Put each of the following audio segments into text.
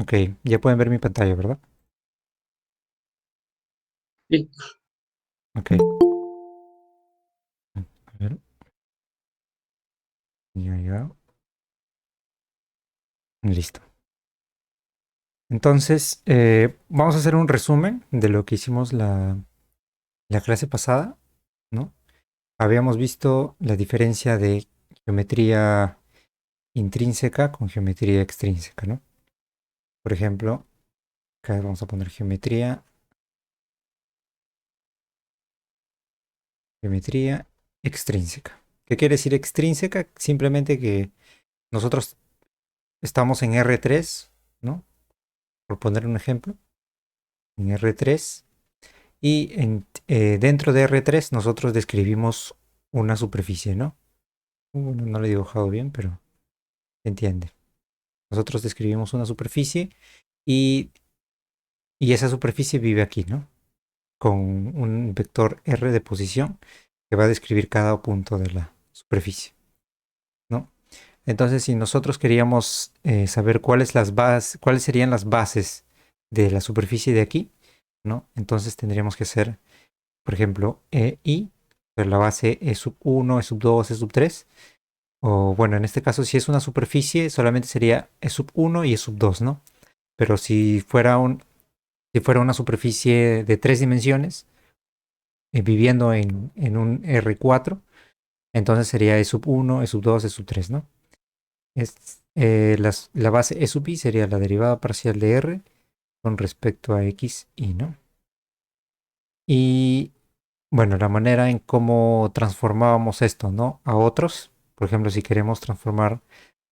Ok, ya pueden ver mi pantalla, ¿verdad? Sí, Ok. A ver, ya. Listo. Entonces, vamos a hacer un resumen de lo que hicimos la clase pasada, ¿no? Habíamos visto la diferencia de geometría intrínseca con geometría extrínseca, ¿no? Por ejemplo, acá vamos a poner geometría extrínseca. ¿Qué quiere decir extrínseca? Simplemente que nosotros estamos en R3, ¿no? Por poner un ejemplo, en R3 y dentro de R3 nosotros describimos una superficie, ¿no? Bueno, no lo he dibujado bien, pero se entiende. Nosotros describimos una superficie y, y esa superficie vive aquí, ¿no? Con un vector R de posición que va a describir cada punto de la superficie, ¿no? Entonces, si nosotros queríamos saber cuáles serían las bases de la superficie de aquí, ¿no? Entonces tendríamos que hacer, por ejemplo, I, pero la base es sub 1, es sub 2, es sub 3. O bueno, en este caso, si es una superficie, solamente sería E sub 1 y E sub 2, ¿no? Pero si fuera una superficie de 3 dimensiones, viviendo en un R4, entonces sería E sub 1, E sub 2, E sub 3, ¿no? La base E sub i sería la derivada parcial de R con respecto a X y, ¿no? Y bueno, la manera en cómo transformábamos esto, ¿no? A otros, por ejemplo, si queremos transformar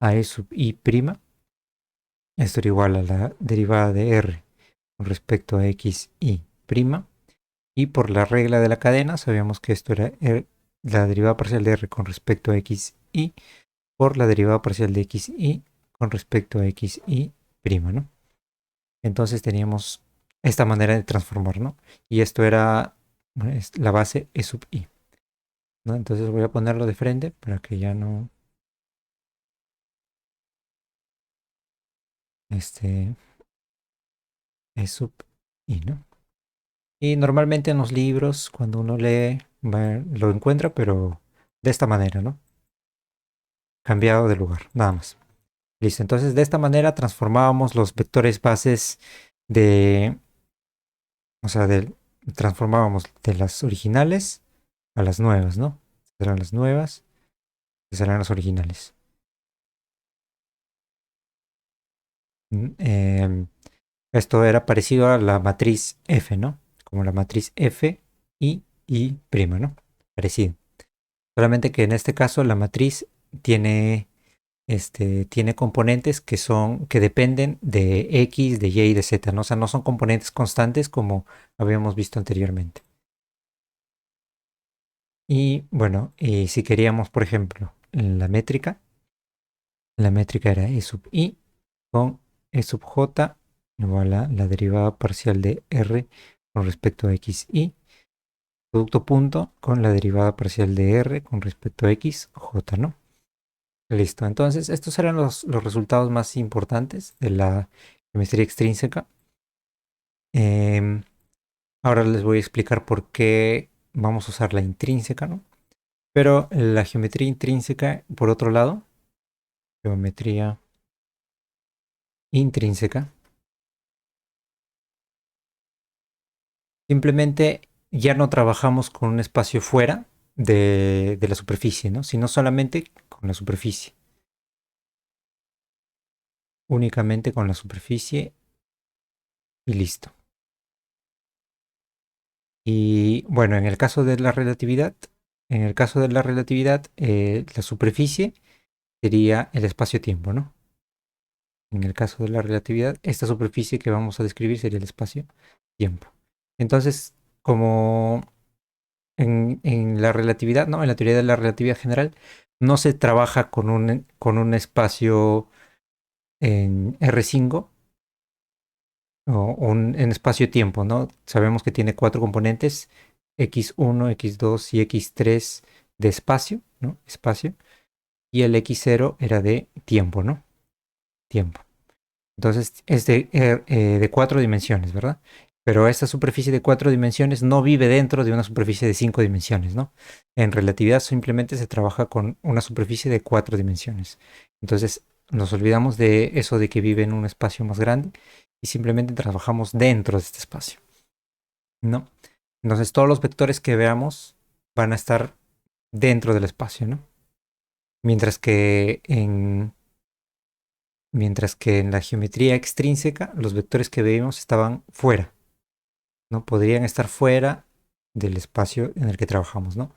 a E sub i prima, esto era igual a la derivada de R con respecto a X y prima. Y por la regla de la cadena, sabíamos que esto era la derivada parcial de R con respecto a X y por la derivada parcial de X y con respecto a X y prima, ¿no? Entonces teníamos esta manera de transformar, ¿no? Y esto era bueno, la base E sub i, ¿no? Entonces voy a ponerlo de frente para que ya no, este, E sub i, ¿no? Y normalmente en los libros, cuando uno lee, lo encuentra, pero de esta manera, ¿no? Cambiado de lugar, nada más. Listo, entonces de esta manera transformábamos los vectores bases de, o sea, transformábamos de las originales a las nuevas, ¿no? Serán las nuevas, serán las originales. Esto era parecido a la matriz F, ¿no? Como la matriz F y I', ¿no? Parecido. Solamente que en este caso la matriz tiene, tiene componentes que dependen de X, de Y y de Z, ¿no? O sea, no son componentes constantes como habíamos visto anteriormente. Y bueno, y si queríamos, por ejemplo, la métrica era E sub I con E sub J igual a la derivada parcial de R con respecto a X y producto punto con la derivada parcial de R con respecto a X, J, ¿no? Listo. Entonces, estos eran los resultados más importantes de la geometría extrínseca. Em, Ahora les voy a explicar por qué vamos a usar la intrínseca, ¿no? Pero la geometría intrínseca, por otro lado, geometría intrínseca, simplemente ya no trabajamos con un espacio fuera de la superficie, ¿no? Sino solamente con la superficie. Únicamente con la superficie y listo. Y bueno, en el caso de la relatividad, la superficie sería el espacio-tiempo, ¿no? En el caso de la relatividad, esta superficie que vamos a describir sería el espacio-tiempo. Entonces, como en la relatividad, ¿no? En la teoría de la relatividad general, no se trabaja con un espacio en R5 o en espacio-tiempo, ¿no? Sabemos que tiene cuatro componentes, x1, x2 y x3 de espacio, ¿no? Espacio. Y el x0 era de tiempo, ¿no? Tiempo. Entonces es de 4 dimensiones, ¿verdad? Pero esta superficie de 4 dimensiones no vive dentro de una superficie de 5 dimensiones, ¿no? En relatividad simplemente se trabaja con una superficie de 4 dimensiones. Entonces nos olvidamos de eso de que vive en un espacio más grande y simplemente trabajamos dentro de este espacio, ¿no? Entonces todos los vectores que veamos van a estar dentro del espacio, ¿no? Mientras que en, mientras que en la geometría extrínseca los vectores que veíamos estaban fuera, ¿no? Podrían estar fuera del espacio en el que trabajamos, ¿no?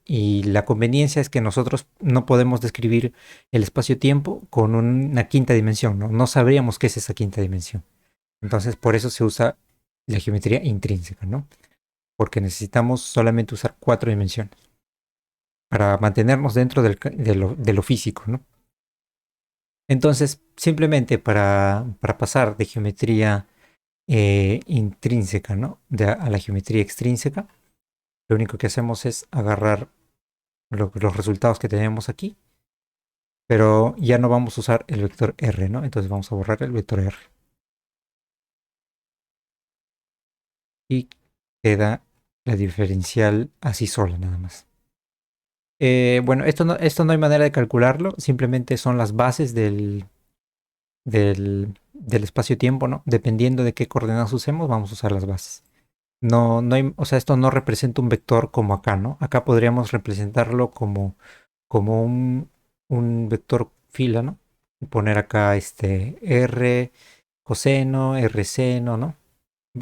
Y la conveniencia es que nosotros no podemos describir el espacio-tiempo con una quinta dimensión, ¿no? No sabríamos qué es esa quinta dimensión. Entonces, por eso se usa la geometría intrínseca, ¿no? Porque necesitamos solamente usar 4 dimensiones para mantenernos dentro de lo físico, ¿no? Entonces, simplemente para pasar de geometría intrínseca, ¿no? A la geometría extrínseca, lo único que hacemos es agarrar los resultados que tenemos aquí, pero ya no vamos a usar el vector R, ¿no? Entonces vamos a borrar el vector R. Y queda la diferencial así sola, nada más. Bueno, esto no hay manera de calcularlo, simplemente son las bases del espacio-tiempo, ¿no? Dependiendo de qué coordenadas usemos, vamos a usar las bases. No, no hay, o sea, esto no representa un vector como acá, ¿no? Acá podríamos representarlo como un vector fila, ¿no? Y poner acá R coseno, R seno, ¿no?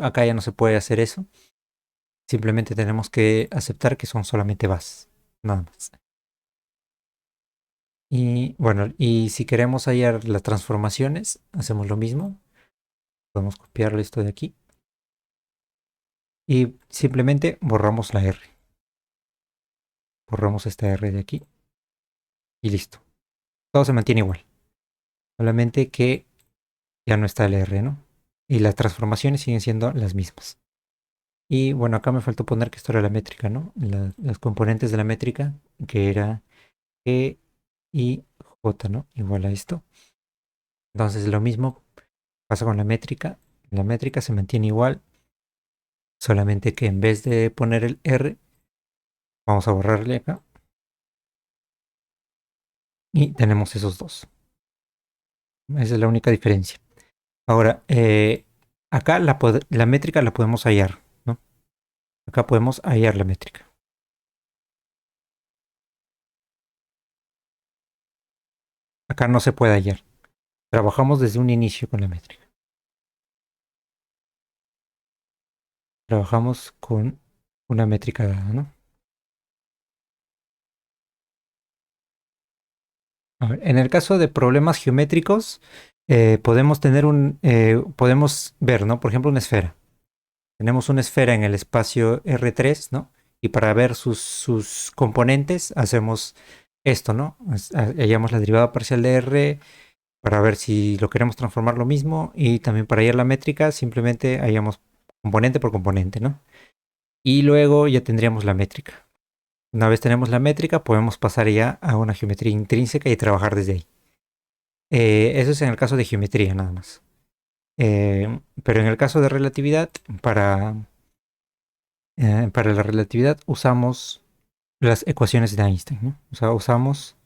Acá ya no se puede hacer eso. Simplemente tenemos que aceptar que son solamente bases, nada más. Y bueno, y si queremos hallar las transformaciones, hacemos lo mismo. Podemos copiar esto de aquí y simplemente borramos la R. Borramos esta R de aquí y listo. Todo se mantiene igual. Solamente que ya no está el R, ¿no? Y las transformaciones siguen siendo las mismas. Y bueno, acá me faltó poner que esto era la métrica, ¿no? Las componentes de la métrica, que era E y J, ¿no? Igual a esto. Entonces lo mismo pasa con la métrica. La métrica se mantiene igual, solamente que en vez de poner el R, vamos a borrarle acá. Y tenemos esos dos. Esa es la única diferencia. Ahora, acá la métrica la podemos hallar, ¿no? Acá podemos hallar la métrica. Acá no se puede hallar. Trabajamos desde un inicio con la métrica. Trabajamos con una métrica dada, ¿no? A ver, en el caso de problemas geométricos, podemos ver, ¿no? Por ejemplo, una esfera. Tenemos una esfera en el espacio R3, ¿no? Y para ver sus componentes hacemos esto, ¿no? Hallamos la derivada parcial de R para ver si lo queremos transformar lo mismo y también para hallar la métrica simplemente hallamos componente por componente, ¿no? Y luego ya tendríamos la métrica. Una vez tenemos la métrica, podemos pasar ya a una geometría intrínseca y trabajar desde ahí. Eso es en el caso de geometría nada más. Pero en el caso de relatividad, para la relatividad usamos las ecuaciones de Einstein, ¿no? O sea, usamos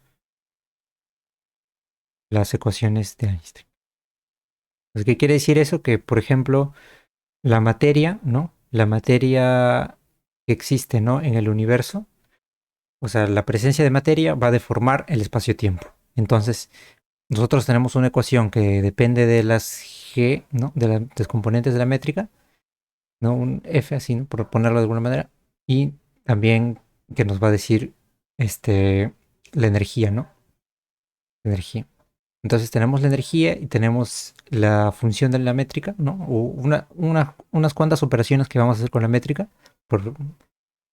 las ecuaciones de Einstein. Entonces, ¿qué quiere decir eso? Que, por ejemplo, la materia, ¿no? La materia que existe, ¿no? En el universo, o sea, la presencia de materia va a deformar el espacio-tiempo. Entonces, nosotros tenemos una ecuación que depende de las G, ¿no? De los componentes de la métrica, ¿no? Un F así, ¿no? Por ponerlo de alguna manera. Y también que nos va a decir la energía, ¿no? Energía. Entonces tenemos la energía y tenemos la función de la métrica, ¿no? O unas cuantas operaciones que vamos a hacer con la métrica, por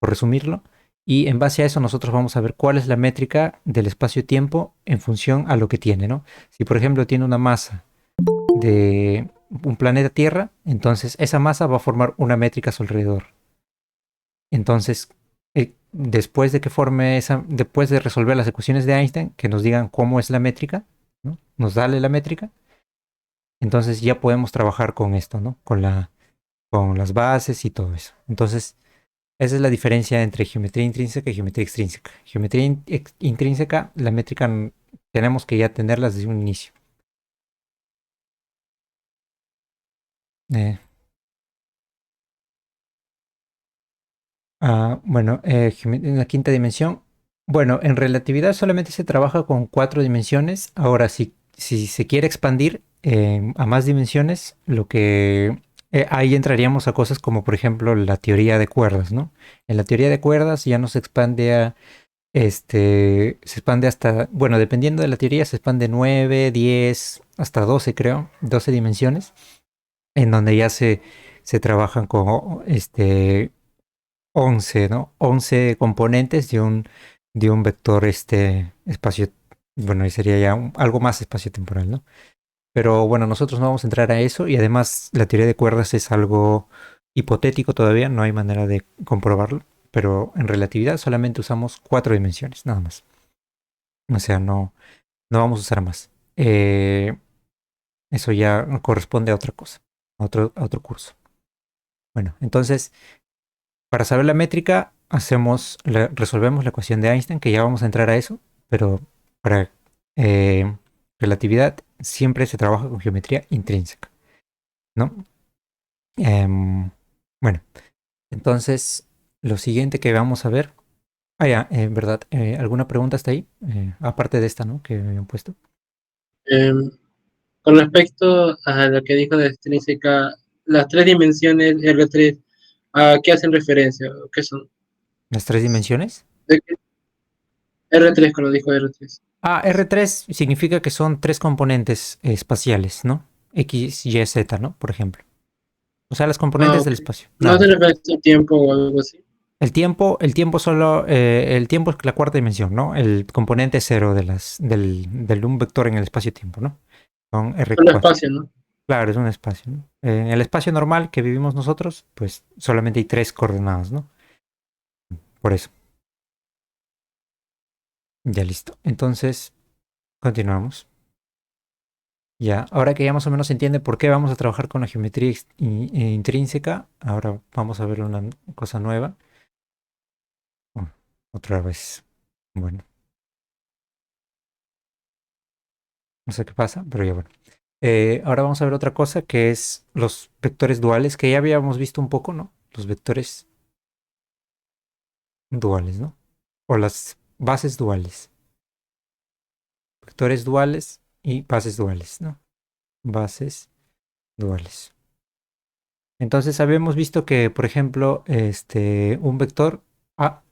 resumirlo. Y en base a eso nosotros vamos a ver cuál es la métrica del espacio-tiempo en función a lo que tiene, ¿no? Si por ejemplo tiene una masa de un planeta Tierra, entonces esa masa va a formar una métrica a su alrededor. Entonces, después de que forme después de resolver las ecuaciones de Einstein, que nos digan cómo es la métrica, ¿no? Nos dale la métrica. Entonces ya podemos trabajar con esto, ¿no? Con las bases y todo eso. Entonces, esa es la diferencia entre geometría intrínseca y geometría extrínseca. Geometría intrínseca, la métrica tenemos que ya tenerlas desde un inicio. Eh, bueno, en la quinta dimensión. Bueno, en relatividad solamente se trabaja con cuatro dimensiones. Ahora, si se quiere expandir a más dimensiones, ahí entraríamos a cosas como, por ejemplo, la teoría de cuerdas, ¿no? En la teoría de cuerdas ya no se expande se expande hasta, bueno, dependiendo de la teoría, se expande 9, 10, hasta 12, creo, 12 dimensiones, en donde ya se trabajan con 11, ¿no? 11 componentes de un vector espacio, bueno, y sería ya algo más espacio-temporal, ¿no? Pero bueno, nosotros no vamos a entrar a eso y además la teoría de cuerdas es algo hipotético todavía, no hay manera de comprobarlo, pero en relatividad solamente usamos cuatro dimensiones, nada más. O sea, no vamos a usar más. Eso ya corresponde a otra cosa, a otro curso. Bueno, entonces, para saber la métrica, resolvemos la ecuación de Einstein, que ya vamos a entrar a eso, pero para eh, relatividad siempre se trabaja con geometría intrínseca, ¿no? Bueno, entonces, lo siguiente que vamos a ver. Ya, en verdad, ¿alguna pregunta hasta ahí? Aparte de esta, ¿no? Que me habían puesto. Em, con respecto a lo que dijo de extrínseca, las tres dimensiones R3, ¿a qué hacen referencia? ¿Qué son? Las tres dimensiones. ¿De qué? R3, cuando dijo R3. R3 significa que son tres componentes espaciales, ¿no? X, Y, Z, ¿no? Por ejemplo. O sea, las Ah, componentes del ok. espacio, ¿No nada hace más. referencia al tiempo o algo así? El tiempo es la cuarta dimensión, ¿no? El componente cero del un vector en el espacio-tiempo, ¿no? Son Solo R4. espacio, ¿no? Claro, es un espacio, ¿no? En el espacio normal que vivimos nosotros, pues solamente hay tres coordenadas, ¿no? Por eso. Ya listo. Entonces, continuamos. Ya, ahora que ya más o menos se entiende por qué vamos a trabajar con la geometría intrínseca, ahora vamos a ver una cosa nueva. Oh, otra vez. Bueno, no sé qué pasa, pero ya bueno. Ahora vamos a ver otra cosa que es los vectores duales, que ya habíamos visto un poco, ¿no? Los vectores duales, ¿no? O las bases duales. Vectores duales y bases duales, ¿no? Bases duales. Entonces habíamos visto que, por ejemplo, un vector A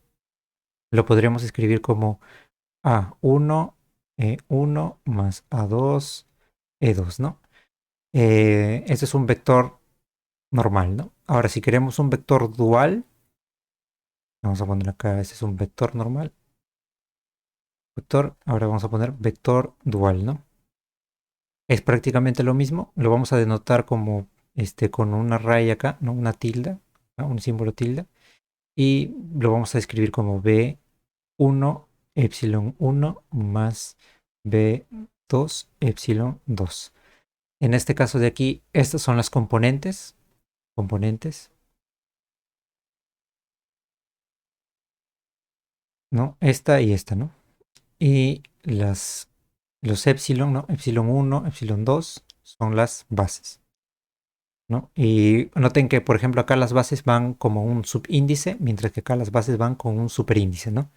lo podríamos escribir como A1, E1 más A2, E2, ¿no? Ese es un vector normal, ¿no? Ahora, si queremos un vector dual, vamos a poner acá, ese es un vector normal. Vector, ahora vamos a poner vector dual, ¿no? Es prácticamente lo mismo, lo vamos a denotar como con una raya acá, ¿no? Una tilde, ¿no? Un símbolo tilde, y lo vamos a escribir como B1 epsilon 1 más B2 epsilon 2. En este caso de aquí, estas son las componentes, ¿no? Esta y esta, ¿no? Y los epsilon, ¿no? Epsilon 1, epsilon 2 son las bases, ¿no? Y noten que, por ejemplo, acá las bases van como un subíndice, mientras que acá las bases van con un superíndice, ¿no?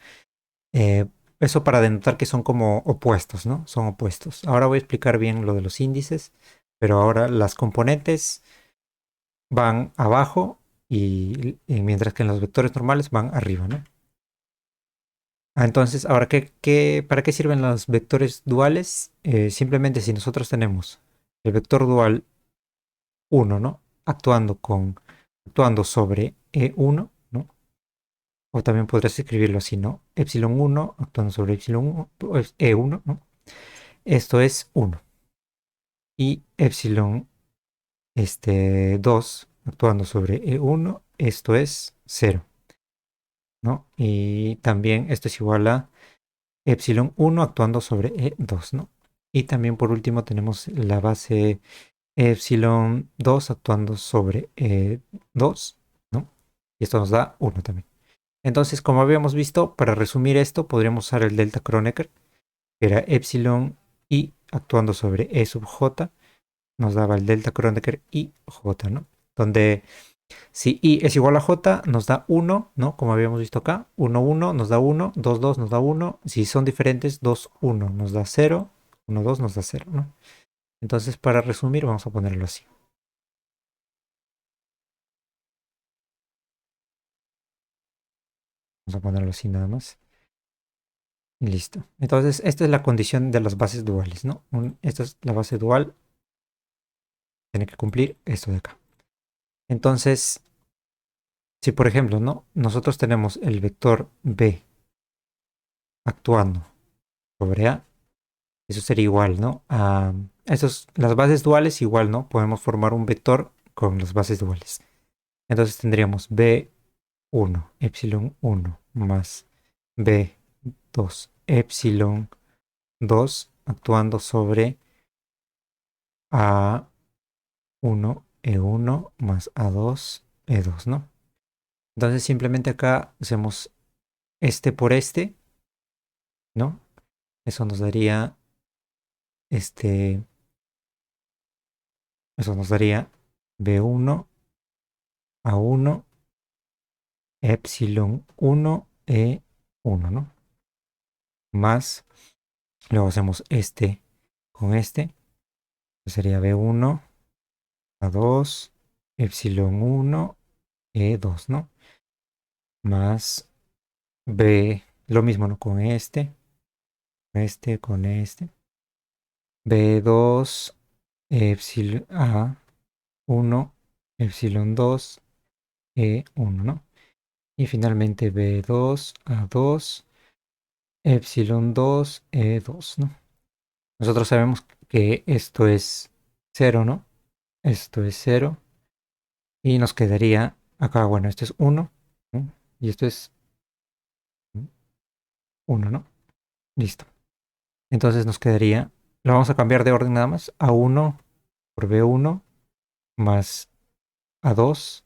Eh, Eso para denotar que son como opuestos, ¿no? Son opuestos. Ahora voy a explicar bien lo de los índices, pero ahora las componentes van abajo y mientras que en los vectores normales van arriba, ¿no? Entonces, ahora, para qué sirven los vectores duales? Simplemente si nosotros tenemos el vector dual 1, ¿no? Actuando sobre E1, ¿no? O también podrías escribirlo así, ¿no? Epsilon 1 actuando sobre epsilon 1, pues, E1, ¿no? Esto es 1. Y epsilon 2 actuando sobre E1, esto es 0, ¿no? Y también esto es igual a epsilon 1 actuando sobre E2, ¿no? Y también por último tenemos la base epsilon 2 actuando sobre 2, ¿no? Y esto nos da 1 también. Entonces, como habíamos visto, para resumir esto, podríamos usar el delta Kronecker, que era epsilon i actuando sobre e sub j, nos daba el delta Kronecker i j, ¿no? Donde si i es igual a j, nos da 1, ¿no? Como habíamos visto acá, 1, 1 nos da 1, 2, 2 nos da 1. Si son diferentes, 2, 1 nos da 0, 1, 2 nos da 0, ¿no? Entonces, para resumir, vamos a ponerlo así. Vamos a ponerlo así nada más. Y listo. Entonces, esta es la condición de las bases duales, ¿no? Esta es la base dual. Tiene que cumplir esto de acá. Entonces, si por ejemplo, ¿no? Nosotros tenemos el vector b actuando sobre a, eso sería igual, ¿no? Las bases duales igual, ¿no? Podemos formar un vector con las bases duales. Entonces tendríamos b1, epsilon 1 más b2, epsilon 2 actuando sobre a1, e1 más a2, e2, ¿no? Entonces simplemente acá hacemos este por este, ¿no? Eso nos daría este, eso nos daría b1 a1 epsilon 1 e1, ¿no? Más, luego hacemos este con este, que sería b1 a2 epsilon 1 e2, ¿no? Más b, lo mismo, ¿no? Con con este, b2 epsilon a1 epsilon 2 e1, ¿no? Y finalmente b2 a2 epsilon 2 e2, ¿no? Nosotros sabemos que esto es 0, ¿no? Esto es 0. Y nos quedaría acá, bueno, esto es 1, ¿no? Y esto es 1, ¿no? Listo. Entonces nos quedaría, lo vamos a cambiar de orden nada más, a1 por b1 más a2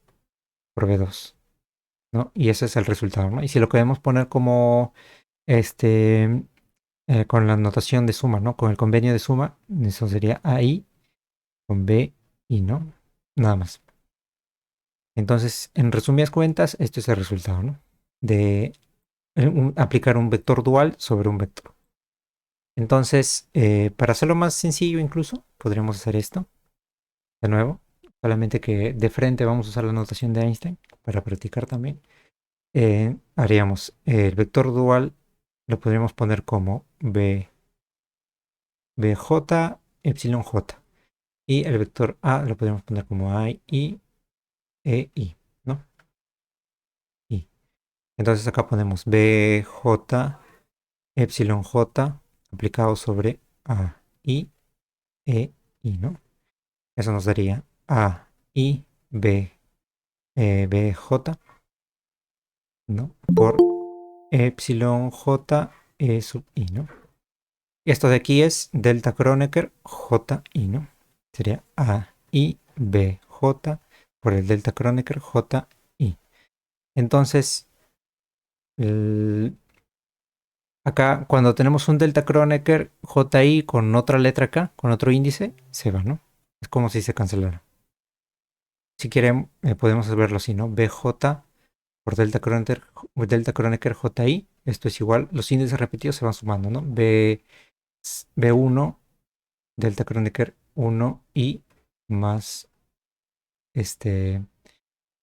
por b2, ¿no? Y ese es el resultado, ¿no? Y si lo queremos poner como este, con la notación de suma, ¿no? Con el convenio de suma, eso sería AI con B y no, nada más. Entonces, en resumidas cuentas, esto es el resultado, ¿no? De aplicar un vector dual sobre un vector. Entonces, para hacerlo más sencillo incluso, podríamos hacer esto de nuevo, solamente que de frente vamos a usar la notación de Einstein para practicar también. Haríamos el vector dual, lo podríamos poner como bj epsilon j. Y el vector a lo podríamos poner como a i e i, ¿no? I. Entonces acá ponemos bj epsilon j aplicado sobre a i e i, ¿no? Eso nos daría a i b bj, ¿no? Por epsilon j e sub i, ¿no? Y esto de aquí es delta Kronecker j i, ¿no? Sería a i b j por el delta Kronecker j i. Entonces, acá cuando tenemos un delta Kronecker ji con otra letra acá, con otro índice, se va, ¿no? Es como si se cancelara. Si quieren, podemos verlo así, ¿no? bj por delta Kronecker ji. Esto es igual, los índices repetidos se van sumando, ¿no? b1 delta Kronecker 1 i más este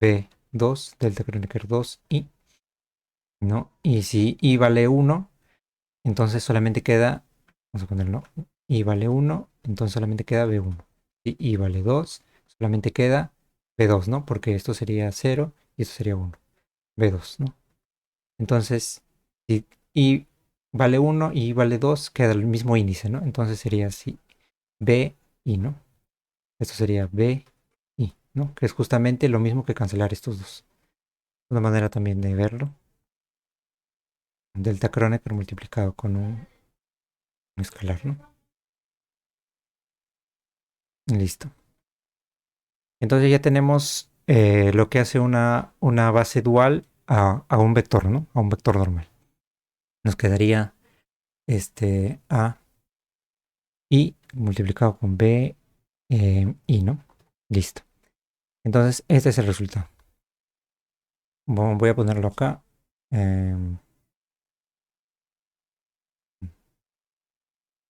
b2 delta Kronecker 2 i, ¿no? Y si i vale 1, entonces solamente queda, vamos a ponerlo, i vale 1, entonces solamente queda b1. Si i vale 2, solamente queda b2, ¿no? Porque esto sería 0 y esto sería 1, b2, ¿no? Entonces, si i vale 1 y i vale 2, queda el mismo índice, ¿no? Entonces sería así, b i, ¿no? Esto sería b i, ¿no? Que es justamente lo mismo que cancelar estos dos. Una manera también de verlo. Delta Kronecker multiplicado con un escalar, ¿no? Listo. Entonces ya tenemos lo que hace una base dual a un vector, ¿no? A un vector normal. Nos quedaría A I multiplicado con B I, ¿no? Listo. Entonces este es el resultado. Voy a ponerlo acá.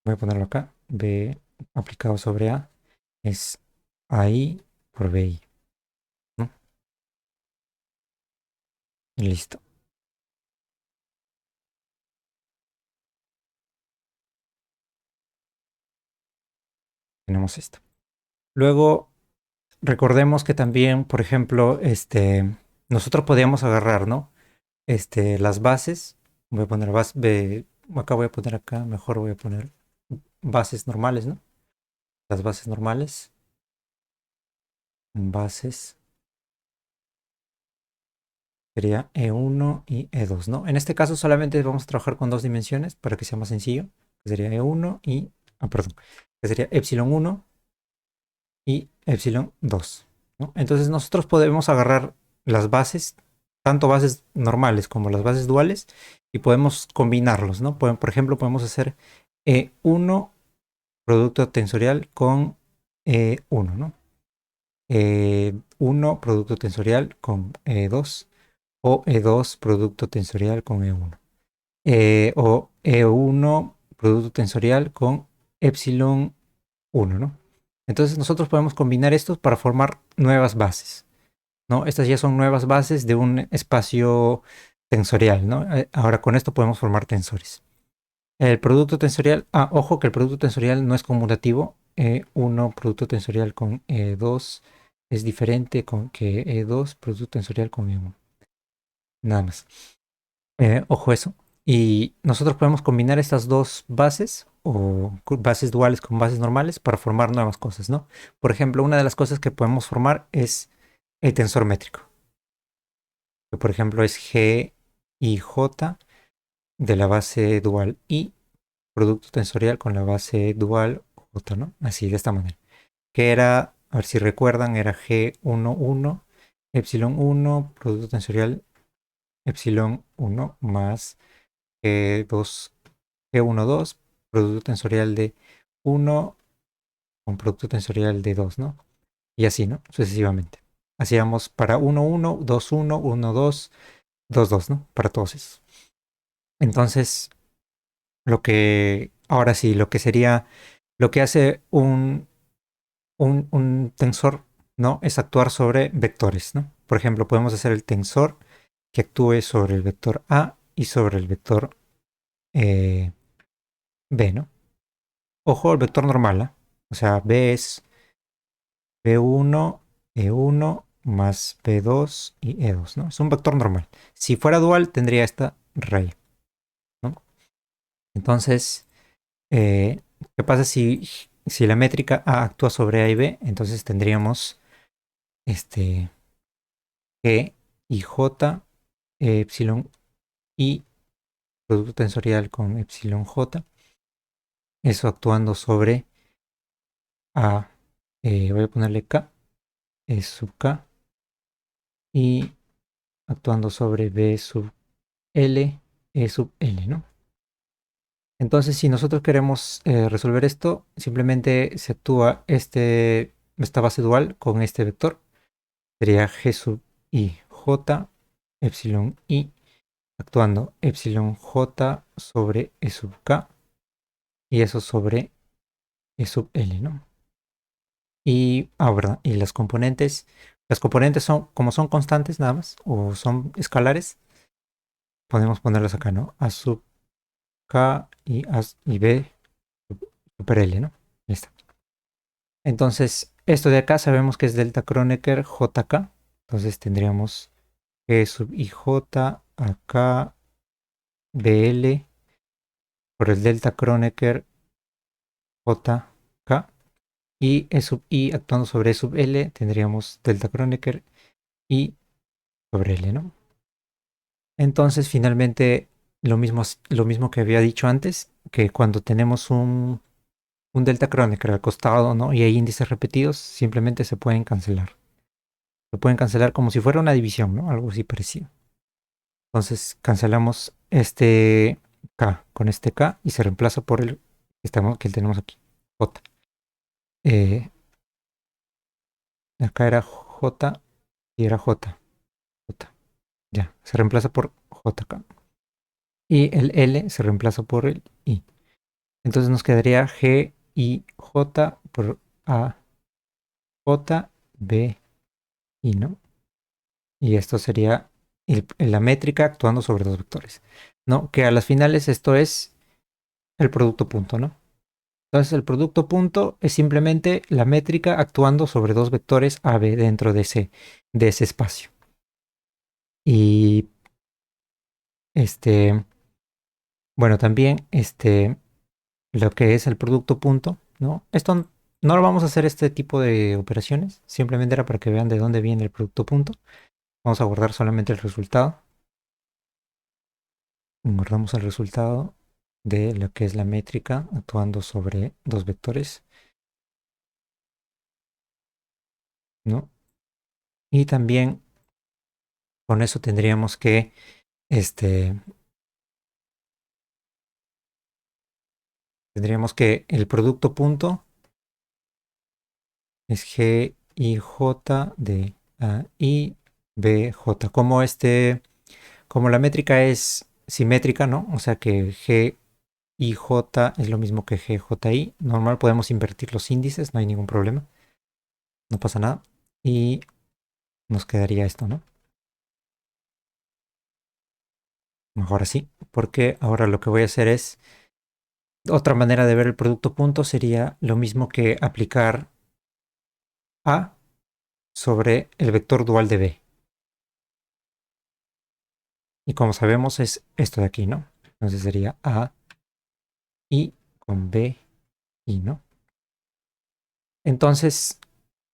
Voy a ponerlo acá. B aplicado sobre A es AI por BI, ¿no? Y listo. Tenemos esto. Luego, recordemos que también, por ejemplo, nosotros podíamos agarrar, ¿no? Las bases. Voy a poner acá voy a poner acá, mejor voy a poner bases normales, ¿no? Las bases normales. Bases sería E1 y E2, ¿no? En este caso solamente vamos a trabajar con dos dimensiones para que sea más sencillo. Que sería E1 y, perdón, que sería epsilon 1 y epsilon 2, ¿no? Entonces nosotros podemos agarrar las bases, tanto bases normales como las bases duales, y podemos combinarlos, ¿no? Por ejemplo, podemos hacer E1 producto tensorial con E1, ¿no? E1 producto tensorial con E2 o E2 producto tensorial con E1. O E1 producto tensorial con epsilon 1, ¿no? Entonces nosotros podemos combinar estos para formar nuevas bases, ¿no? Estas ya son nuevas bases de un espacio tensorial, ¿no? Ahora con esto podemos formar tensores. El producto tensorial, ojo que el producto tensorial no es conmutativo. E1 producto tensorial con E2 es diferente que E2 producto tensorial con E1. Nada más. Ojo eso. Y nosotros podemos combinar estas dos bases o bases duales con bases normales para formar nuevas cosas, ¿no? Por ejemplo, una de las cosas que podemos formar es el tensor métrico, que por ejemplo es G y J de la base dual I, producto tensorial con la base dual J, ¿no? Así, de esta manera. Que era, a ver si recuerdan, era G11, epsilon 1, producto tensorial epsilon 1 más G2, G12, producto tensorial de 1 con producto tensorial de 2, ¿no? Y así, ¿no? Sucesivamente. Hacíamos para 1, 1, 2, 1, 1, 2, 2, 2, ¿no? Para todos esos. Entonces, ahora sí, lo que hace un tensor, ¿no? Es actuar sobre vectores, ¿no? Por ejemplo, podemos hacer el tensor que actúe sobre el vector A y sobre el vector B, ¿no? Ojo, el vector normal, ¿eh? O sea, B es B1, E1 más B2 y E2, ¿no? Es un vector normal. Si fuera dual, tendría esta raya, ¿no? Entonces, ¿qué pasa si la métrica A actúa sobre A y B? Entonces tendríamos G y J, epsilon y producto tensorial con epsilon J. Eso actuando sobre A. Voy a ponerle K, E sub K. Y actuando sobre B sub L, E sub L, ¿no? Entonces, si nosotros queremos resolver esto, simplemente se actúa esta base dual con este vector. Sería G sub I J epsilon I actuando epsilon J sobre E sub K y eso sobre E sub L, ¿no? Y ahora, y las componentes son, como son constantes nada más, o son escalares, podemos ponerlas acá, ¿no? A sub K y B super L, ¿no? Ya está. Entonces, esto de acá sabemos que es delta Kronecker JK. Entonces tendríamos G sub IJ acá BL por el delta Kronecker JK. Y E sub I actuando sobre E sub L tendríamos delta Kronecker I sobre L, ¿no? Entonces, finalmente, lo mismo que había dicho antes, que cuando tenemos un delta Kronecker al costado, ¿no? Y hay índices repetidos, simplemente se pueden cancelar. Lo pueden cancelar como si fuera una división, ¿no? Algo así parecido. Entonces cancelamos este K con este K y se reemplaza por el que tenemos aquí, J. Acá era J y era J. J. Ya, se reemplaza por JK. Y el L se reemplaza por el I. Entonces nos quedaría G, I, J por A, J, B, I, ¿no? Y esto sería la métrica actuando sobre dos vectores, ¿no? Que a las finales esto es el producto punto, ¿no? Entonces el producto punto es simplemente la métrica actuando sobre dos vectores AB dentro de ese espacio. Y bueno, también lo que es el producto punto, ¿no? Esto no lo vamos a hacer este tipo de operaciones, simplemente era para que vean de dónde viene el producto punto. Vamos a guardar solamente el resultado. Guardamos el resultado de lo que es la métrica actuando sobre dos vectores, ¿no? Y también con eso este, tendríamos que el producto punto es G, I, J de A, I, B, J. Como la métrica es simétrica, ¿no? O sea que G, I, J es lo mismo que G, J, I. Normal podemos invertir los índices, no hay ningún problema. No pasa nada. Y nos quedaría esto, ¿no? Mejor así, porque ahora lo que voy a hacer es, otra manera de ver el producto punto sería lo mismo que aplicar A sobre el vector dual de B. Y como sabemos es esto de aquí, ¿no? Entonces sería A, I con B, I, ¿no? Entonces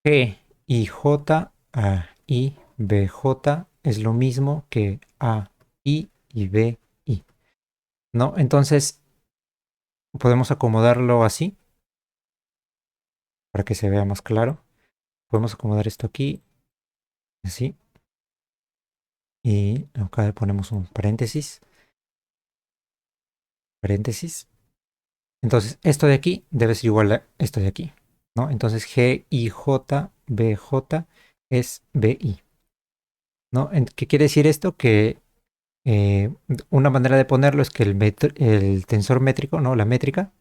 G, I, J, A, I, B, J es lo mismo que A, I y B, I, ¿no? Entonces podemos acomodarlo así para que se vea más claro. Podemos acomodar esto aquí, así. Y acá le ponemos un paréntesis, paréntesis. Entonces, esto de aquí debe ser igual a esto de aquí, ¿no? Entonces, G, I, J, B, J es B, I, ¿no? ¿Qué quiere decir esto? Que una manera de ponerlo es que el tensor métrico, ¿no? La métrica,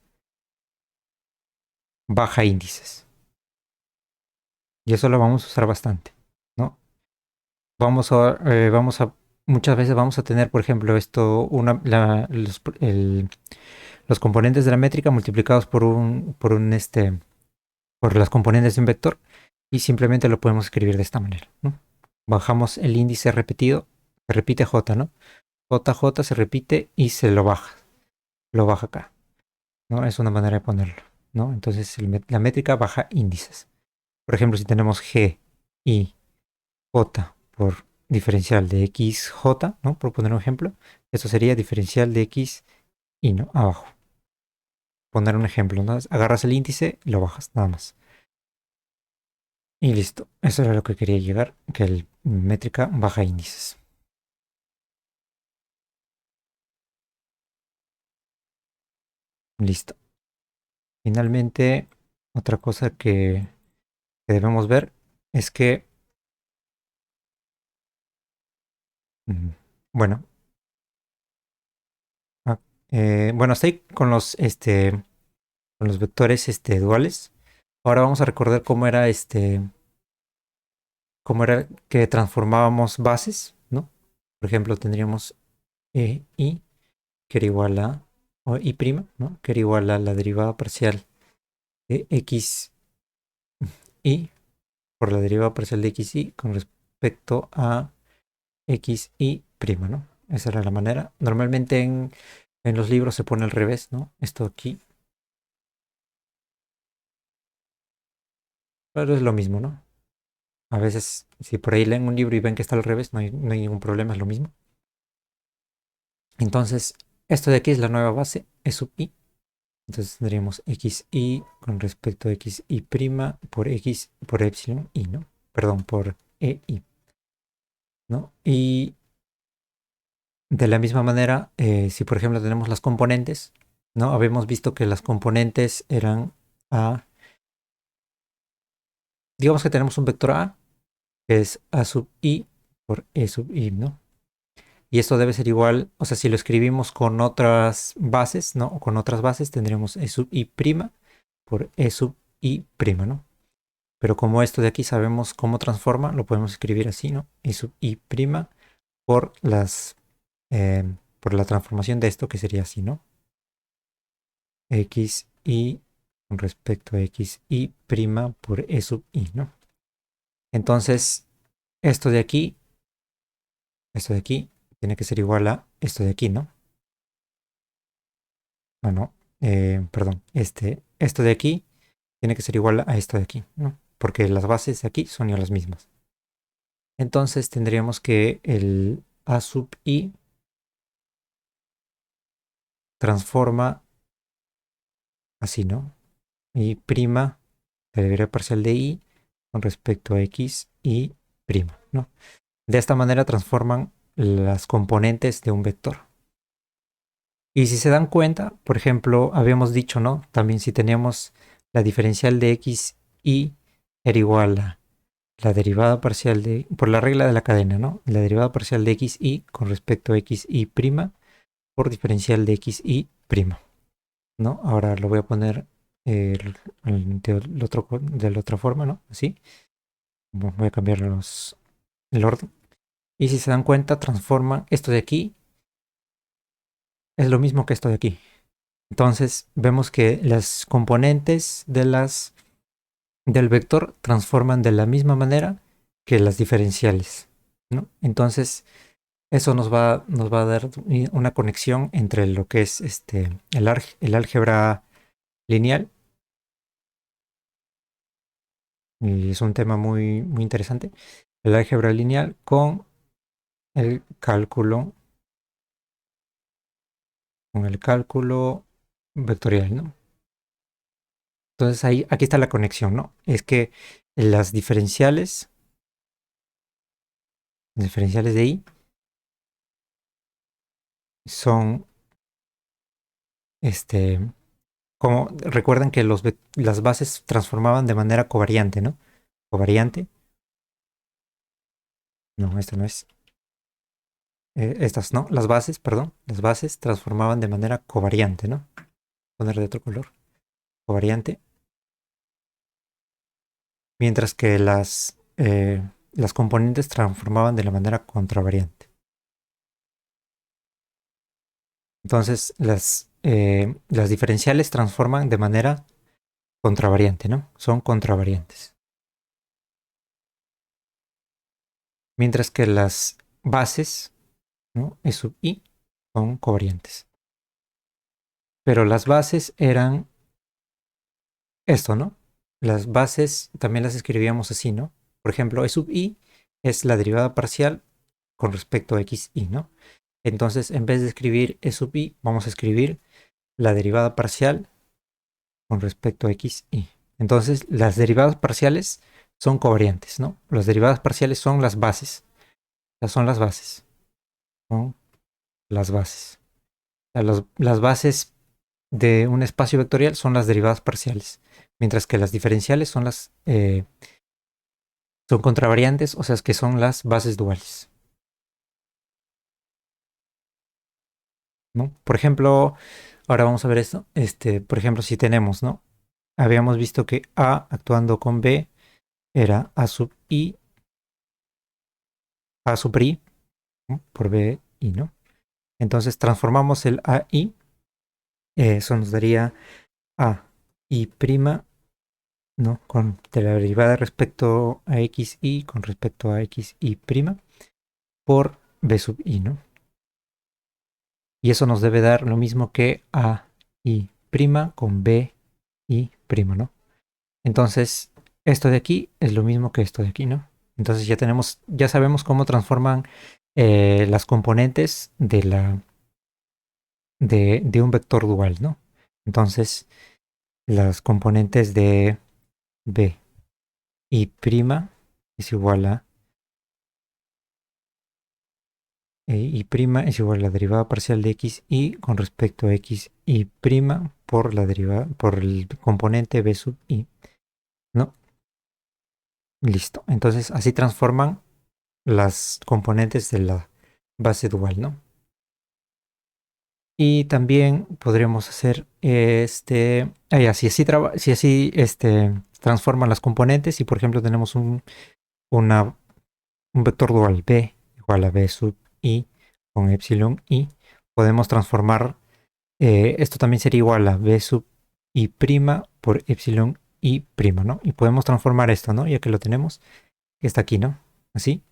baja índices. Y eso lo vamos a usar bastante, ¿no? Vamos a, muchas veces vamos a tener, por ejemplo, los componentes de la métrica multiplicados por las componentes de un vector y simplemente lo podemos escribir de esta manera, ¿no? Bajamos el índice repetido, se repite J, ¿no? JJ se repite y lo baja acá, ¿no? Es una manera de ponerlo, ¿no? Entonces la métrica baja índices. Por ejemplo, si tenemos G, I, J por diferencial de XJ, ¿no? Por poner un ejemplo, esto sería diferencial de X y, ¿no? Abajo. Poner un ejemplo, ¿no? Agarras el índice, lo bajas, nada más. Y listo. Eso era lo que quería llegar, que el métrica baja índices. Listo. Finalmente, otra cosa que debemos ver es que, mm, bueno, ah, bueno, hasta ahí con los vectores duales. Ahora vamos a recordar cómo era que transformábamos bases, ¿no? Por ejemplo, tendríamos I, que era igual a, o I', ¿no? Que era igual a la derivada parcial de X y por la derivada parcial de X y con respecto a X y prima, ¿no? Esa era la manera. Normalmente en los libros se pone al revés, ¿no? Esto aquí. Pero es lo mismo, ¿no? A veces, si por ahí leen un libro y ven que está al revés, no hay ningún problema, es lo mismo. Entonces, esto de aquí es la nueva base, E sub i. Entonces tendríamos xi con respecto a xi' por x por epsilon i, ¿no? Perdón, por EI, ¿no? Y de la misma manera, si por ejemplo tenemos las componentes, ¿no? Habíamos visto que las componentes eran A. Digamos que tenemos un vector A, que es A sub I por E sub I, ¿no? Y esto debe ser igual, o sea, si lo escribimos con otras bases, ¿no? O con otras bases tendríamos E sub I' por E sub I', ¿no? Pero como esto de aquí sabemos cómo transforma, lo podemos escribir así, ¿no? E sub I' por por la transformación de esto que sería así, ¿no? X y con respecto a X y prima por E sub I, ¿no? Entonces, esto de aquí tiene que ser igual a esto de aquí, ¿no? Bueno, perdón, esto de aquí tiene que ser igual a esto de aquí, ¿no? Porque las bases de aquí son ya las mismas. Entonces tendríamos que el A sub I transforma así, ¿no? Y prima la derivativa parcial de I con respecto a X y prima, ¿no? De esta manera transforman las componentes de un vector. Y si se dan cuenta, por ejemplo, habíamos dicho, ¿no? También si teníamos la diferencial de X y era igual a la derivada parcial de, por la regla de la cadena, ¿no? La derivada parcial de xy con respecto a xy' por diferencial de xy', ¿no? Ahora lo voy a poner de la otra forma, ¿no? Así. Voy a cambiar el orden. Y si se dan cuenta, transforman esto de aquí, es lo mismo que esto de aquí. Entonces vemos que las componentes del vector transforman de la misma manera que las diferenciales, ¿no? Entonces eso nos va a dar una conexión entre lo que es el álgebra lineal, y es un tema muy interesante, el álgebra lineal el con el cálculo vectorial, ¿no? Entonces ahí, aquí está la conexión, ¿no? Es que las diferenciales de I son, como, recuerden que las bases transformaban de manera covariante, ¿no? Covariante. No, esto no es. Estas, ¿no? Las bases, perdón. Las bases transformaban de manera covariante, ¿no? Poner de otro color. Covariante. Mientras que las componentes transformaban de la manera contravariante. Entonces, las diferenciales transforman de manera contravariante, ¿no? Son contravariantes. Mientras que las bases, ¿no? E sub i son covariantes. Pero las bases eran esto, ¿no? Las bases también las escribíamos así, ¿no? Por ejemplo, E sub i es la derivada parcial con respecto a xy, ¿no? Entonces, en vez de escribir E sub i, vamos a escribir la derivada parcial con respecto a xy. Entonces, las derivadas parciales son covariantes, ¿no? Las derivadas parciales son las bases. Son las bases. Son las bases. Las bases de un espacio vectorial son las derivadas parciales, mientras que las diferenciales son contravariantes, o sea, es que son las bases duales, ¿no? Por ejemplo, ahora vamos a ver esto. Por ejemplo, si tenemos, ¿no? Habíamos visto que A actuando con B era A sub I, A sub I, ¿no? Por B I, ¿no? Entonces transformamos el AI, eso nos daría A I prima, ¿no? Con de la derivada respecto a XI con respecto a XI prima por B sub I, ¿no? Y eso nos debe dar lo mismo que A I prima con B I prima, ¿no? Entonces, esto de aquí es lo mismo que esto de aquí, ¿no? Entonces ya sabemos cómo transforman las componentes de un vector dual, ¿no? Entonces, las componentes de B I prima es igual a y prima es igual a la derivada parcial de x y con respecto a x y prima por la derivada, por el componente b sub i, ¿no? Listo. Entonces así transforman las componentes de la base dual, ¿no? Y también podríamos hacer si así transforman las componentes y por ejemplo tenemos una, un vector dual b igual a b sub i con epsilon i, podemos transformar, esto también sería igual a b sub i prima por epsilon i prima, ¿no? Y podemos transformar esto, ¿no? Ya que lo tenemos, que está aquí, ¿no? Así,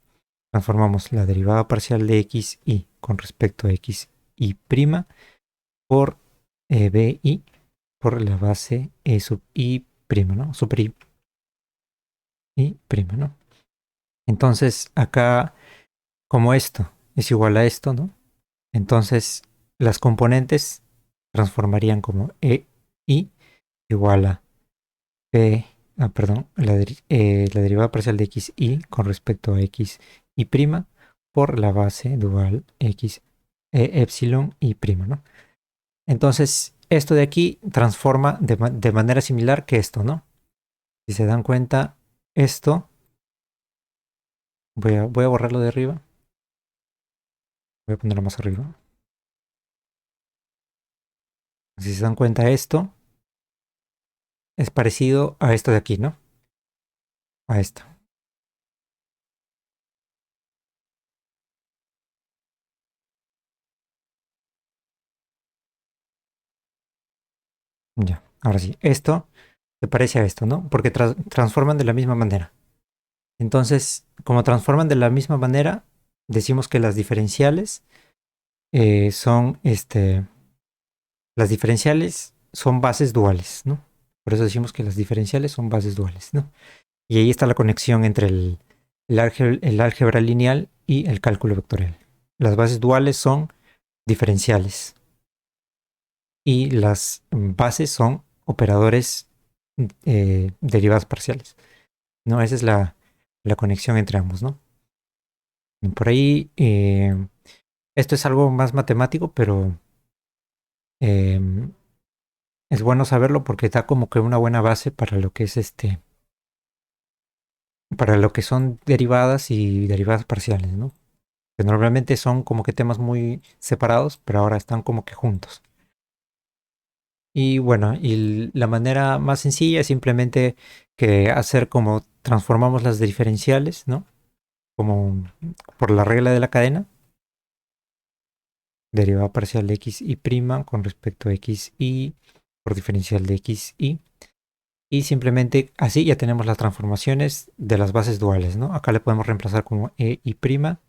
transformamos la derivada parcial de x i con respecto a x i prima por bi por la base e sub i prima, ¿no? Super i prima, ¿no? Entonces, acá, como esto es igual a esto, ¿no? Entonces, las componentes transformarían como e i igual a p, perdón, la derivada parcial de x i con respecto a x i prima por la base dual x epsilon i prima, ¿no? Entonces, esto de aquí transforma de manera similar que esto, ¿no? Si se dan cuenta, esto, voy a borrarlo de arriba, voy a ponerlo más arriba. Si se dan cuenta, esto es parecido a esto de aquí, ¿no? A esto. Ya, ahora sí, esto se parece a esto, ¿no? Porque transforman de la misma manera. Entonces, como transforman de la misma manera, decimos que las diferenciales son, las diferenciales son bases duales, ¿no? Por eso decimos que las diferenciales son bases duales, ¿no? Y ahí está la conexión entre el álgebra lineal y el cálculo vectorial. Las bases duales son diferenciales y las bases son operadores derivadas parciales, ¿no? Esa es la conexión entre ambos, ¿no? Y por ahí, esto es algo más matemático, pero em, es bueno saberlo porque da como que una buena base para lo que es para lo que son derivadas y derivadas parciales, ¿no? Que normalmente son como que temas muy separados, pero ahora están como que juntos. Y bueno, y la manera más sencilla es simplemente que hacer como transformamos las diferenciales, ¿no? Como por la regla de la cadena, derivada parcial de x y prima con respecto a x y por diferencial de x y simplemente así ya tenemos las transformaciones de las bases duales, ¿no? Acá le podemos reemplazar como e y prima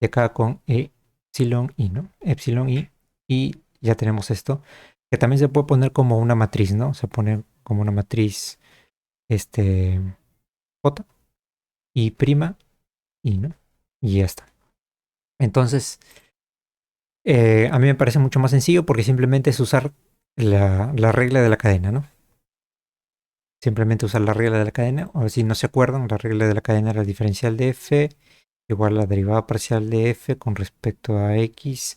y acá con epsilon i, ¿no? Epsilon i y ya tenemos esto, que también se puede poner como una matriz, ¿no? Se pone como una matriz, este, J y prima i, ¿no? Y ya está. Entonces, a mí me parece mucho más sencillo porque simplemente es usar la regla de la cadena, ¿no? Simplemente usar la regla de la cadena, o si no se acuerdan, la regla de la cadena era el diferencial de f igual a la derivada parcial de f con respecto a x,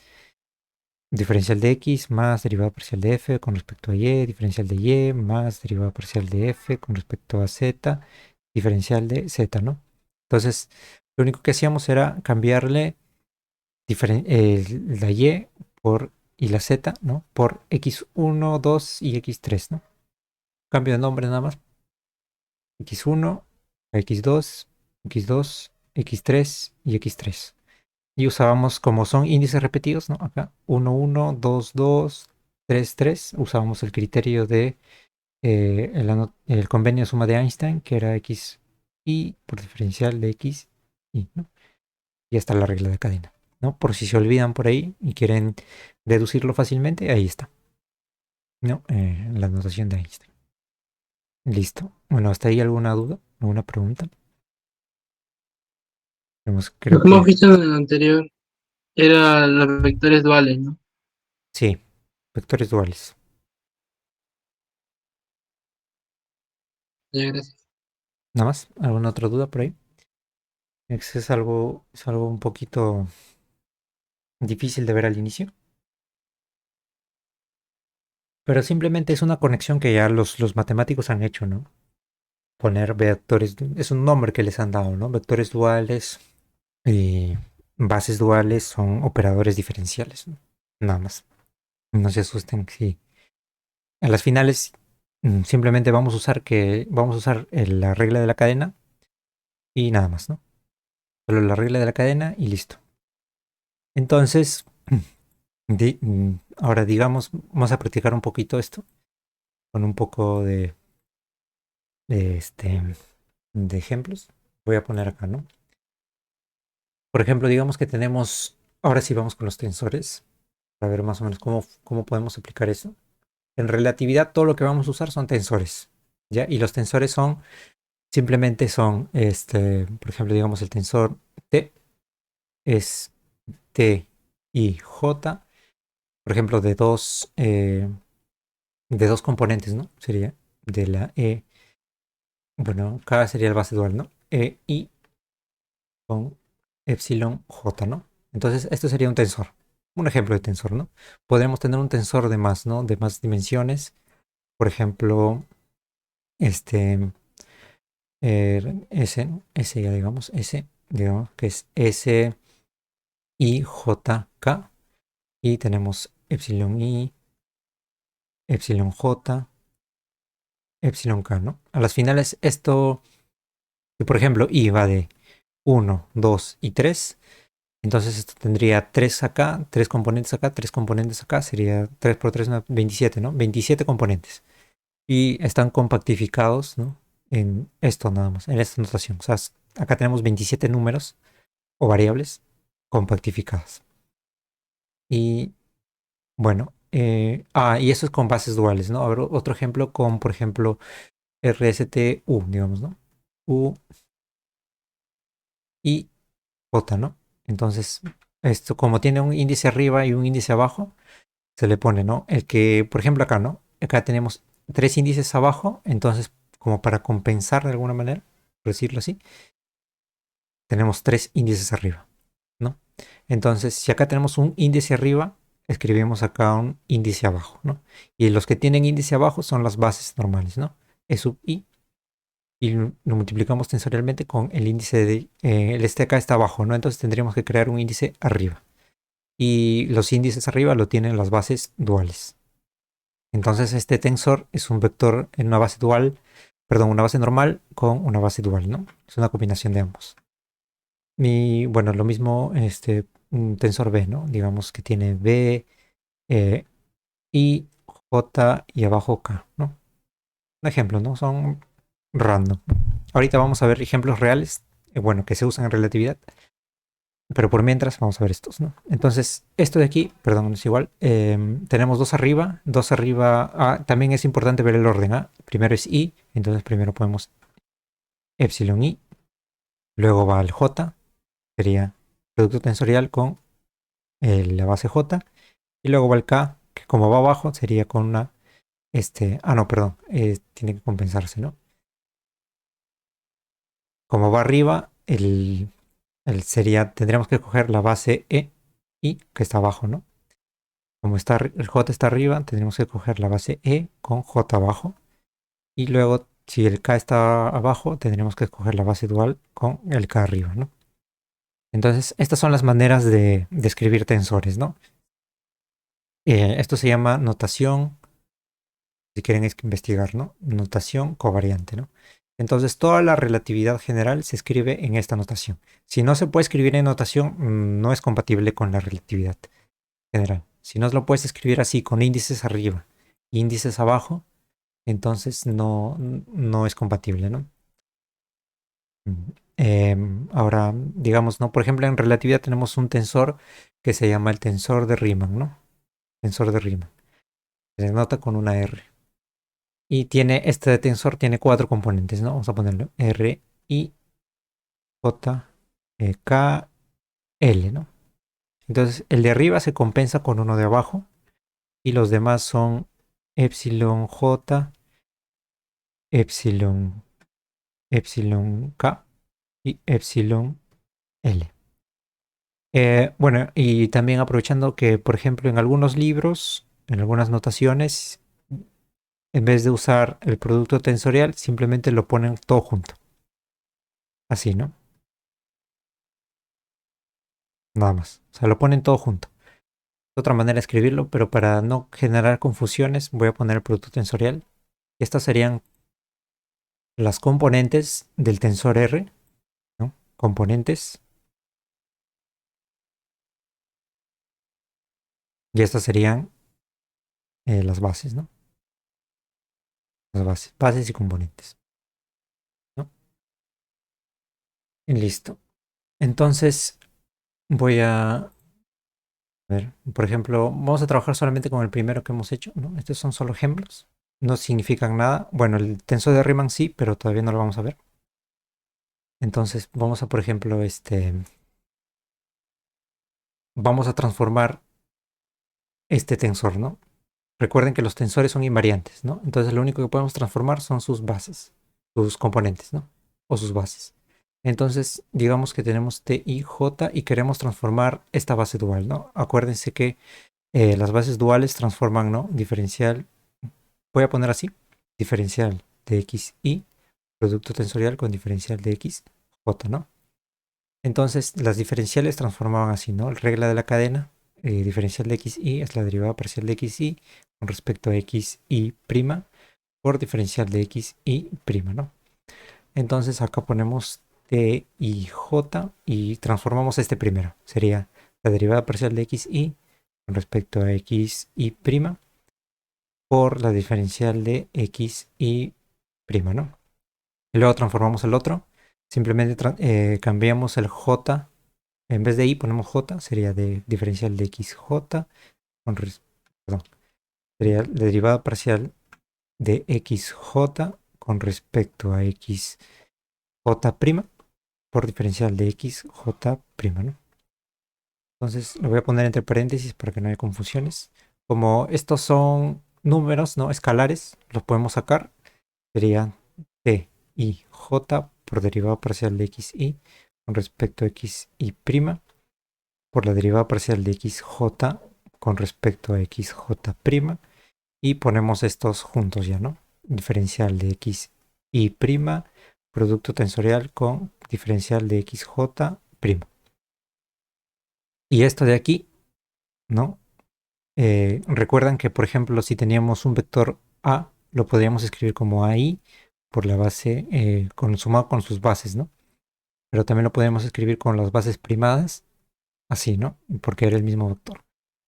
diferencial de x más derivada parcial de f con respecto a y, diferencial de y más derivada parcial de f con respecto a z, diferencial de z, ¿no? Entonces, lo único que hacíamos era cambiarle la y por y la z, ¿no? Por x1, 2 y x3, ¿no? Cambio de nombre nada más. x1, x2, x2, x3 y x3. Y usábamos, como son índices repetidos, ¿no? Acá, 1, 1, 2, 2, 3, 3. Usábamos el criterio de el convenio de suma de Einstein, que era x y por diferencial de x y, ¿no? Y está la regla de cadena, ¿no? Por si se olvidan por ahí y quieren deducirlo fácilmente, ahí está, ¿no? La notación de Einstein. Listo. Bueno, ¿hasta ahí alguna duda? ¿Alguna pregunta? Creo Como hemos que visto en el anterior, eran los vectores duales, ¿no? sí, vectores duales. Ya, gracias. ¿Nada más? ¿Alguna otra duda por ahí? Es algo un poquito difícil de ver al inicio, pero simplemente es una conexión que ya los matemáticos han hecho, ¿no? Poner vectores, es un nombre que les han dado, ¿no? Vectores duales y bases duales son operadores diferenciales, ¿no? Nada más. No se asusten si en las finales simplemente vamos a usar la regla de la cadena y nada más, ¿no? Solo la regla de la cadena y listo. Entonces, ahora digamos, vamos a practicar un poquito esto con un poco de, este, de ejemplos. Voy a poner acá, ¿no? Por ejemplo, digamos que tenemos, ahora sí vamos con los tensores, para ver más o menos cómo podemos aplicar eso. En relatividad, todo lo que vamos a usar son tensores, ¿ya? Y los tensores simplemente son, por ejemplo, digamos el tensor T es T y J, por ejemplo, de dos componentes, ¿no? Sería de la E, bueno, K sería el base dual, ¿no? E y con epsilon J, ¿no? Entonces, esto sería un tensor, un ejemplo de tensor, ¿no? Podríamos tener un tensor de más, ¿no? De más dimensiones, por ejemplo, este, S, ¿no? S ya digamos, S, digamos que es S y J K, y tenemos epsilon I, epsilon J, epsilon K, ¿no? A las finales, esto, si por ejemplo, I va de 1, 2 y 3. Entonces esto tendría 3 acá, 3 componentes acá, sería 3 por 3, 27, ¿no? 27 componentes. Y están compactificados, ¿no? En esto nada más, en esta notación. O sea, acá tenemos 27 números o variables compactificadas. Y bueno, y eso es con bases duales, ¿no? A ver, otro ejemplo con, por ejemplo, RSTU, digamos, ¿no? U y J, ¿no? Entonces, esto como tiene un índice arriba y un índice abajo, se le pone, ¿no? El que, por ejemplo, acá, ¿no? Acá tenemos tres índices abajo, entonces, como para compensar de alguna manera, por decirlo así, tenemos tres índices arriba, ¿no? Entonces, si acá tenemos un índice arriba, escribimos acá un índice abajo, ¿no? Y los que tienen índice abajo son las bases normales, ¿no? E sub i, y lo multiplicamos tensorialmente con el índice el este acá está abajo, ¿no? Entonces tendríamos que crear un índice arriba. Y los índices arriba lo tienen las bases duales. Entonces este tensor es un vector en una base dual, perdón, una base normal con una base dual, ¿no? Es una combinación de ambos. Y bueno, lo mismo un tensor B, ¿no? Digamos que tiene B, eh, I, J y abajo K, ¿no? Un ejemplo, ¿no? Son random. Ahorita vamos a ver ejemplos reales, bueno, que se usan en relatividad. Pero por mientras vamos a ver estos, ¿no? Entonces, esto de aquí, perdón, es igual. Tenemos dos arriba, dos arriba. También es importante ver el orden, ¿ah? Primero es I, entonces primero ponemos epsilon I, luego va el J, sería producto tensorial con la base J, y luego va el K, que como va abajo sería con una, no, perdón, tiene que compensarse, ¿no? Como va arriba, tendríamos que coger la base E, I, que está abajo, ¿no? Como el J está arriba, tendremos que coger la base E con J abajo. Y luego, si el K está abajo, tendremos que escoger la base dual con el K arriba, ¿no? Entonces, estas son las maneras de escribir tensores, ¿no? Esto se llama notación, si quieren investigar, ¿no? Notación covariante, ¿no? Entonces, toda la relatividad general se escribe en esta notación. Si no se puede escribir en notación, no es compatible con la relatividad general. Si no lo puedes escribir así, con índices arriba, índices abajo, entonces no es compatible, ¿no? Ahora, digamos, ¿no? Por ejemplo, en relatividad tenemos un tensor que se llama el tensor de Riemann, ¿no? Tensor de Riemann. Se denota con una R. Y este tensor tiene cuatro componentes, ¿no? Vamos a ponerlo R, I, J, K, L, ¿no? Entonces, el de arriba se compensa con uno de abajo y los demás son epsilon J, epsilon, epsilon K y epsilon L. Bueno, y también aprovechando que, por ejemplo, en algunos libros, en algunas notaciones, en vez de usar el producto tensorial, simplemente lo ponen todo junto. Así, ¿no? Nada más. O sea, lo ponen todo junto. Otra manera de escribirlo, pero para no generar confusiones, voy a poner el producto tensorial. Estas serían las componentes del tensor R, ¿no? Componentes. Y estas serían las bases, ¿no? Las bases. Bases y componentes, ¿no? Y listo. Entonces, voy a ver, por ejemplo, vamos a trabajar solamente con el primero que hemos hecho, ¿no? Estos son solo ejemplos. No significan nada. Bueno, el tensor de Riemann sí, pero todavía no lo vamos a ver. Entonces, vamos a, por ejemplo, vamos a transformar este tensor, ¿no? Recuerden que los tensores son invariantes, ¿no? Entonces lo único que podemos transformar son sus bases, sus componentes, ¿no? O sus bases. Entonces, digamos que tenemos T y J y queremos transformar esta base dual, ¿no? Acuérdense que las bases duales transforman, ¿no? Diferencial, voy a poner así, diferencial de X y producto tensorial con diferencial de X, J, ¿no? Entonces, las diferenciales transformaban así, ¿no? Regla de la cadena, diferencial de xy es la derivada parcial de xy con respecto a xy' por diferencial de xy', ¿no? Entonces, acá ponemos t y j y transformamos este primero. Sería la derivada parcial de xy con respecto a xy' por la diferencial de xy', ¿no? Y luego transformamos el otro. Simplemente cambiamos el j. En vez de i ponemos j, sería de diferencial de xj con perdón, sería la derivada parcial de xj con respecto a xj' por diferencial de xj', ¿no? Entonces lo voy a poner entre paréntesis para que no haya confusiones. Como estos son números, ¿no? Escalares, los podemos sacar. Sería t y j por derivada parcial de xy con respecto a xy' por la derivada parcial de xj con respecto a xj' y ponemos estos juntos ya, ¿no? Diferencial de xy', producto tensorial con diferencial de xj'. Y esto de aquí, ¿no? Recuerdan que, por ejemplo, si teníamos un vector A, lo podríamos escribir como AI por la base, sumado con sus bases, ¿no? Pero también lo podemos escribir con las bases primadas, así, ¿no? Porque era el mismo vector.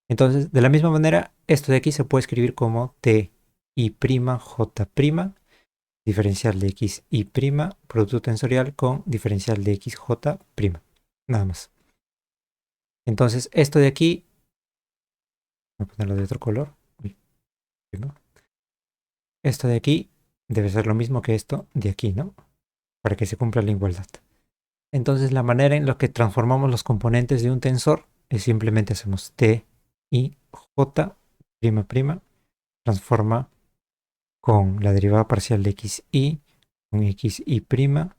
Entonces, de la misma manera, esto de aquí se puede escribir como t i' j', diferencial de x y', producto tensorial con diferencial de xj'. Nada más. Entonces, esto de aquí, voy a ponerlo de otro color. Uy, ¿no? Esto de aquí debe ser lo mismo que esto de aquí, ¿no? Para que se cumpla la igualdad. Entonces, la manera en la que transformamos los componentes de un tensor es simplemente hacemos t y j', transforma con la derivada parcial de xy con xy'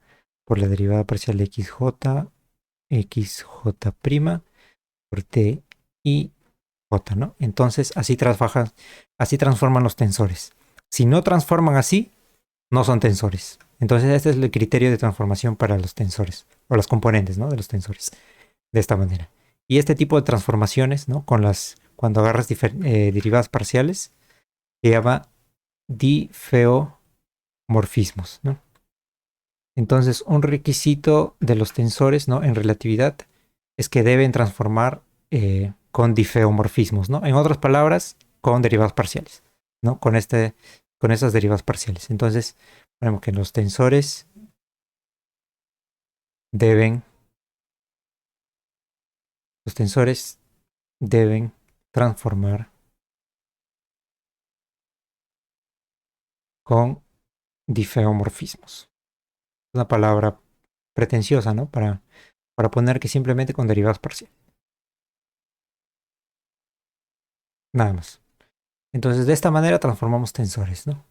por la derivada parcial de xj' por t y j, ¿no? Entonces así transforman los tensores. Si no transforman así, no son tensores. Entonces este es el criterio de transformación para los tensores o las componentes, ¿no? De los tensores de esta manera. Y este tipo de transformaciones, ¿no? Cuando agarras derivadas parciales, se llama difeomorfismos, ¿no? Entonces, un requisito de los tensores, ¿no? En relatividad es que deben transformar con difeomorfismos, ¿no? En otras palabras, con derivadas parciales, ¿no? Con esas derivadas parciales. Entonces, vemos que deben, los tensores deben transformar con difeomorfismos. Una palabra pretenciosa, ¿no? Para poner que simplemente con derivadas parciales. Nada más. Entonces, de esta manera transformamos tensores, ¿no?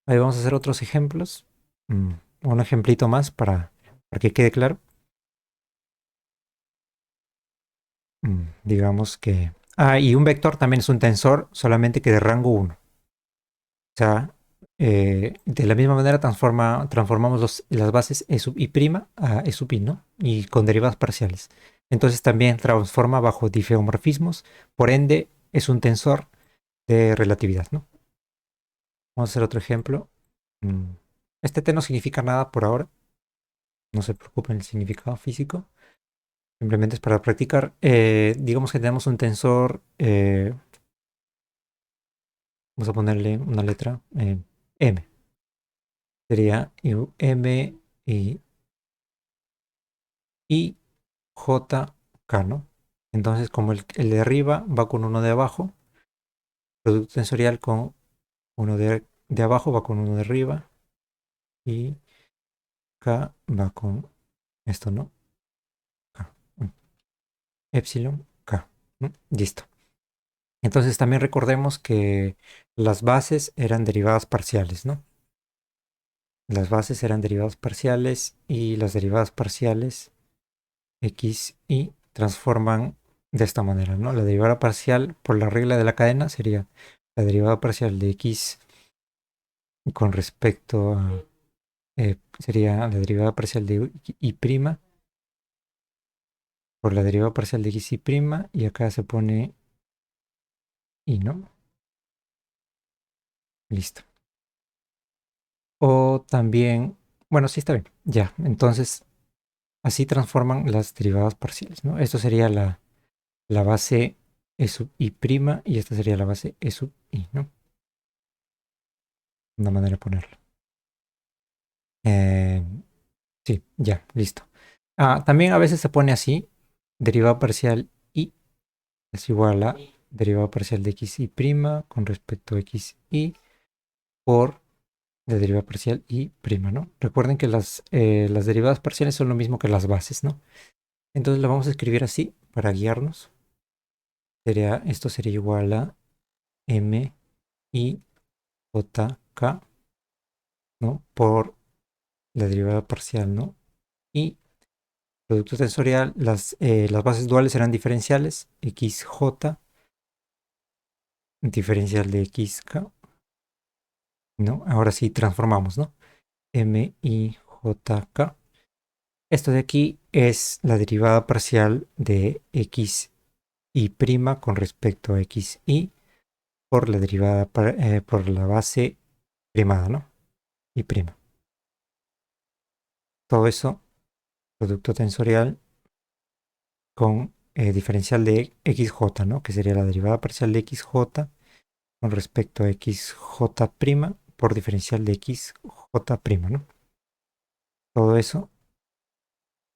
Ahí vamos a hacer otros ejemplos. Mm, un ejemplito más para que quede claro. digamos que... Ah, y un vector también es un tensor, solamente que de rango 1. O sea, de la misma manera transformamos las bases E sub i' a E sub i, ¿no? Y con derivadas parciales. Entonces también transforma bajo difeomorfismos, por ende es un tensor de relatividad, ¿no? Vamos a hacer otro ejemplo. Mm, Este T no significa nada por ahora, no se preocupen el significado físico, simplemente es para practicar. Digamos que tenemos un tensor, vamos a ponerle una letra, M. Sería M y I, J, K, ¿no? Entonces, como el de arriba va con uno de abajo, producto tensorial con uno de abajo va con uno de arriba y K va con esto, ¿no? K. Epsilon K, ¿no? Listo. Entonces también recordemos que las bases eran derivadas parciales, ¿no? Las bases eran derivadas parciales y las derivadas parciales X y transforman de esta manera, ¿no? La derivada parcial por la regla de la cadena sería la derivada parcial de X con respecto a, sería la derivada parcial de Y' por la derivada parcial de X y acá se pone Y, ¿no? Listo. O también, bueno, sí está bien, ya, entonces así transforman las derivadas parciales, ¿no? Esto sería la base E sub I' y esta sería la base E sub I, ¿no? Una manera de ponerlo. Eh, sí, ya, listo. Ah, también a veces se pone así, derivada parcial I es igual a derivada parcial de X y' con respecto a X y por la derivada parcial Y', ¿no? Recuerden que las derivadas parciales son lo mismo que las bases, ¿no? Entonces lo vamos a escribir así para guiarnos. Esto sería igual a M y J K, ¿no? Por la derivada parcial, ¿no? Y producto tensorial, las bases duales serán diferenciales, XJ, diferencial de XK, ¿no? Ahora sí transformamos, ¿no? M y J K. Esto de aquí es la derivada parcial de X y' con respecto a X y por la derivada por la base primada, ¿no? Y prima. Todo eso, producto tensorial con diferencial de XJ, ¿no? Que sería la derivada parcial de XJ con respecto a XJ' por diferencial de XJ', ¿no? Todo eso,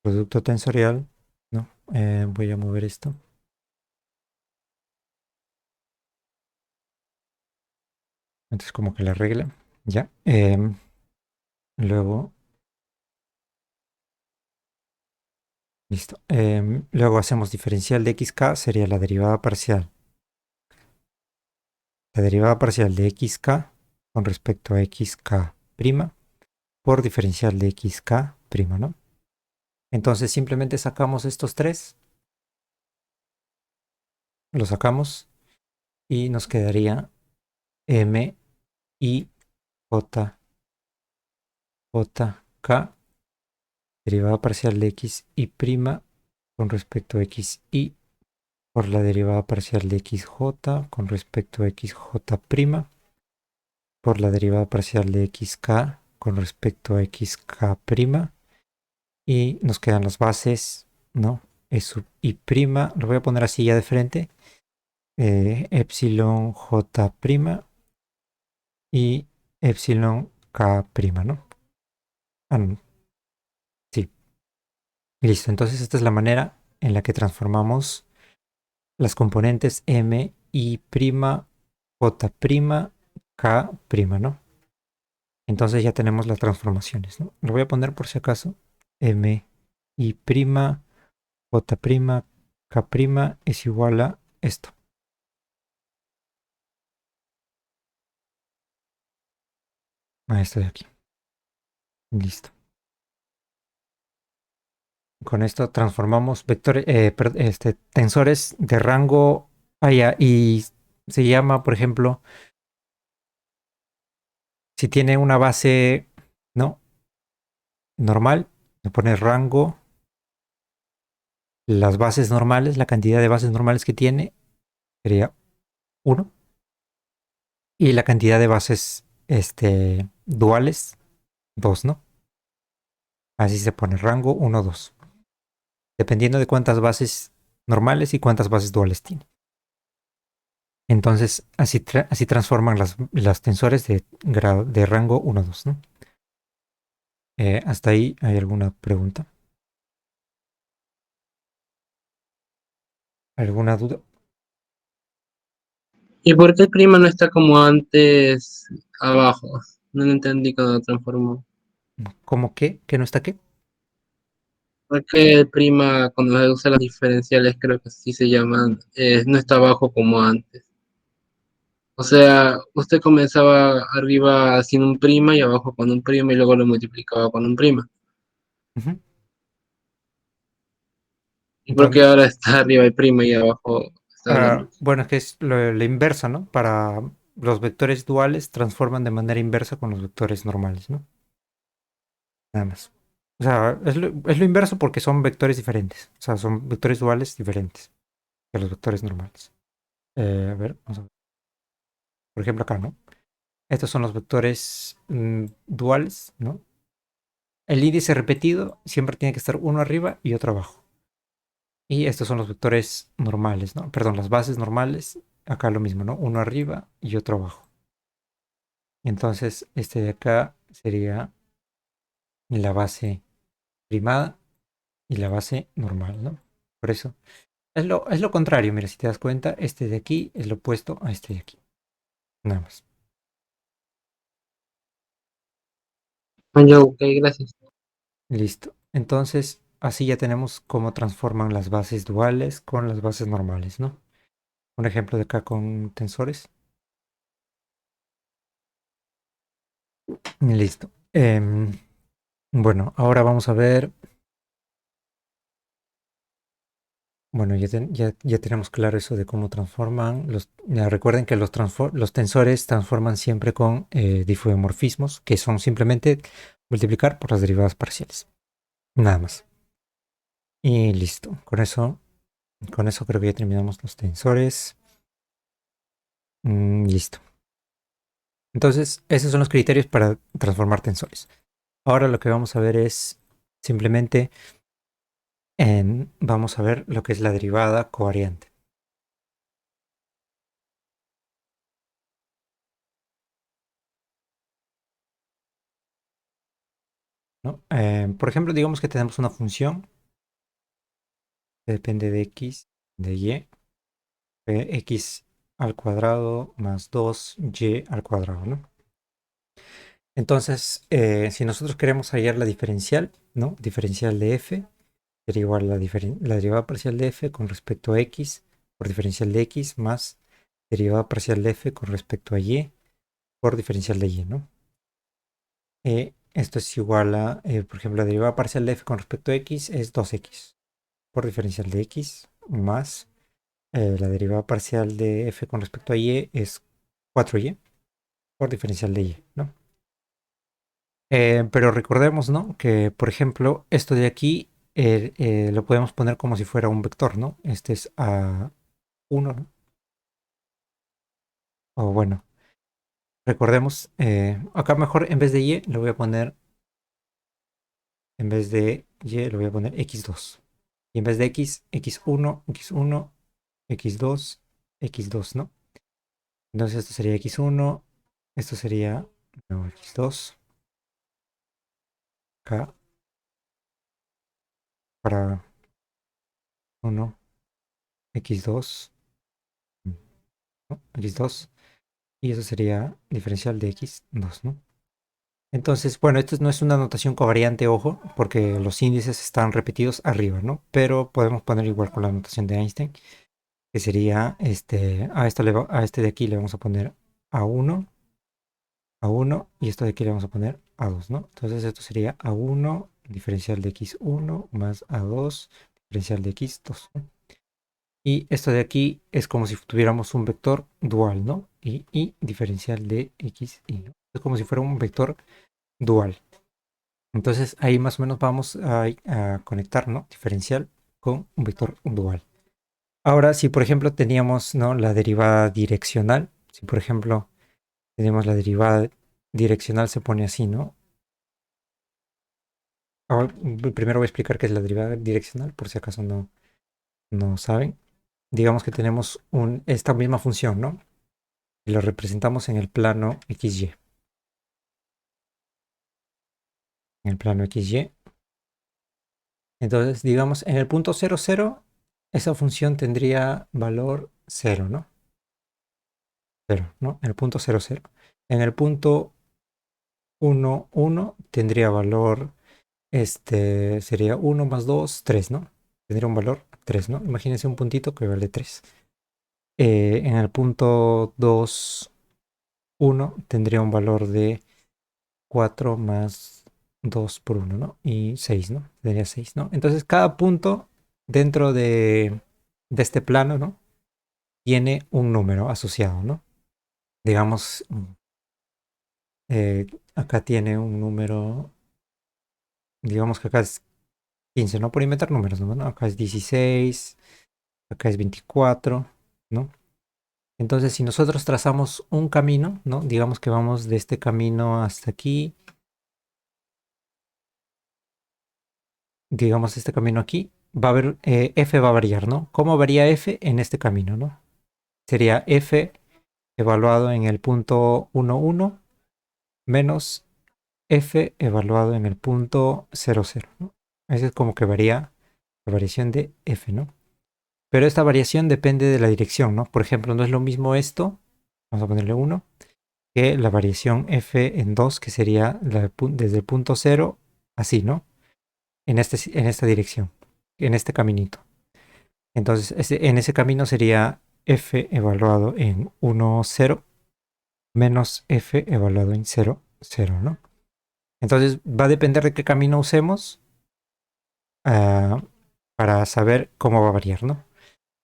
producto tensorial, ¿no? Voy a mover esto. Entonces como que la regla, ya. Luego, listo. Luego hacemos diferencial de XK, sería la derivada parcial. La derivada parcial de XK con respecto a XK' por diferencial de XK', ¿no? Entonces simplemente sacamos estos tres, los sacamos y nos quedaría M y J, J, K, derivada parcial de X y' con respecto a X y por la derivada parcial de XJ con respecto a XJ', por la derivada parcial de XK con respecto a XK', y nos quedan las bases, ¿no? E sub I', lo voy a poner así ya de frente, epsilon J' y epsilon K', ¿no? Ah, no, sí, listo. Entonces esta es la manera en la que transformamos las componentes M, I', J', K', ¿no? Entonces ya tenemos las transformaciones, ¿no? Lo voy a poner por si acaso. M, I', J', K' es igual a esto. A esto de aquí. Listo. con esto transformamos vectores, tensores de rango allá y se llama, por ejemplo, si tiene una base, ¿no? Normal, le pones rango, las bases normales, la cantidad de bases normales que tiene sería uno y la cantidad de bases duales 2, ¿no? Así se pone rango uno 2 dependiendo de cuántas bases normales y cuántas bases duales tiene. Entonces, así transforman las tensores de rango uno 2, ¿no? Hasta ahí, ¿hay alguna pregunta? ¿Alguna duda? ¿Y por qué el prima no está como antes abajo? No lo entendí cuando lo transformó. ¿Cómo qué? ¿Qué no está qué? ¿Por qué el prima cuando se usa las diferenciales, creo que así se llaman, no está abajo como antes? O sea, usted comenzaba arriba sin un prima y abajo con un prima y luego lo multiplicaba con un prima. Ujú. ¿Y por qué Entonces, ahora está arriba el prima y abajo está la luz? bueno, es que es lo inverso, ¿no? Para los vectores duales transforman de manera inversa con los vectores normales, ¿no? Nada más. O sea, es lo inverso porque son vectores diferentes. O sea, son vectores duales diferentes que los vectores normales. A ver, vamos a ver. Por ejemplo, acá, ¿no? Estos son los vectores duales, ¿no? El índice repetido siempre tiene que estar uno arriba y otro abajo. Y estos son los vectores normales, ¿no? Perdón, las bases normales. Acá lo mismo, ¿no? Uno arriba y otro abajo. Entonces, este de acá sería la base primada y la base normal, ¿no? Por eso es lo contrario. Mira, si te das cuenta, este de aquí es lo opuesto a este de aquí. Nada más. Ah, ya, ok, gracias. Listo. Entonces, así ya tenemos cómo transforman las bases duales con las bases normales, ¿no? Un ejemplo de acá con tensores. Listo. Bueno, ahora vamos a ver. Bueno, ya tenemos claro eso de cómo transforman. Ya recuerden que los tensores transforman siempre con difeomorfismos, que son simplemente multiplicar por las derivadas parciales. Nada más. Y listo. Con eso creo que ya terminamos los tensores. Listo. Entonces, esos son los criterios para transformar tensores. Ahora lo que vamos a ver es simplemente vamos a ver lo que es la derivada covariante, ¿no? Por ejemplo, digamos que tenemos una función que depende de x, de y, x al cuadrado más 2y al cuadrado, ¿no? Entonces, si nosotros queremos hallar la diferencial, ¿no? Diferencial de f sería igual a la derivada parcial de f con respecto a x por diferencial de x más derivada parcial de f con respecto a y por diferencial de y, ¿no? Esto es igual a, por ejemplo, la derivada parcial de f con respecto a x es 2x por diferencial de x más la derivada parcial de f con respecto a y es 4y por diferencial de y, ¿no? Pero recordemos, ¿no? Que, por ejemplo, esto de aquí lo podemos poner como si fuera un vector, ¿no? Este es a1, ¿no? O bueno, recordemos, acá mejor en vez de y lo voy a poner, en vez de y lo voy a poner x2. Y en vez de x, x1, x1, x2, x2, ¿no? Entonces esto sería x1, esto sería no, x2, acá para 1, x2, ¿no? X2, y eso sería diferencial de x2, ¿no? Entonces, bueno, esto no es una notación covariante, ojo, porque los índices están repetidos arriba, ¿no? Pero podemos poner igual con la notación de Einstein, que sería, a este de aquí le vamos a poner a1, y esto de aquí le vamos a poner a2, ¿no? Entonces esto sería a1 diferencial de x1 más a2 diferencial de x2, ¿no? Y esto de aquí es como si tuviéramos un vector dual, ¿no? Y diferencial de x y, ¿no? Es como si fuera un vector dual. Entonces ahí más o menos vamos a conectar, ¿no? Diferencial con un vector dual. Ahora, si por ejemplo teníamos, ¿no? La derivada direccional, si por ejemplo tenemos la derivada direccional, se pone así, ¿no? Ahora, primero voy a explicar qué es la derivada direccional, por si acaso no saben. Digamos que tenemos esta misma función, ¿no? Y lo representamos en el plano XY. En el plano XY. Entonces, digamos, en el punto 0, 0, esa función tendría valor 0, ¿no? 0, ¿no? En el punto 0, 0. En el punto 1, 1 tendría valor, sería 1 más 2, 3, ¿no? Tendría un valor 3, ¿no? Imagínense un puntito que vale 3. En el punto 2, 1 tendría un valor de 4 más 2 por 1, ¿no? Y 6, ¿no? Tendría 6, ¿no? Entonces cada punto dentro de este plano, ¿no? Tiene un número asociado, ¿no? Digamos, acá tiene un número, digamos que acá es 15, ¿no? Por inventar números, ¿no? Acá es 16, acá es 24, ¿no? Entonces, si nosotros trazamos un camino, ¿no? Digamos que vamos de este camino hasta aquí, digamos este camino aquí, va a haber, f va a variar, ¿no? ¿Cómo varía f en este camino, ¿no? Sería f evaluado en el punto 1, 1 menos f evaluado en el punto 0, 0, ¿no? Esa es como que varía la variación de f, ¿no? Pero esta variación depende de la dirección, ¿no? Por ejemplo, no es lo mismo esto, vamos a ponerle 1, que la variación f en 2, que sería desde el punto 0, así, ¿no? En esta dirección, en este caminito. Entonces, en ese camino sería f evaluado en 1, 0 menos f evaluado en 0, 0, ¿no? Entonces, va a depender de qué camino usemos ah, para saber cómo va a variar, ¿no?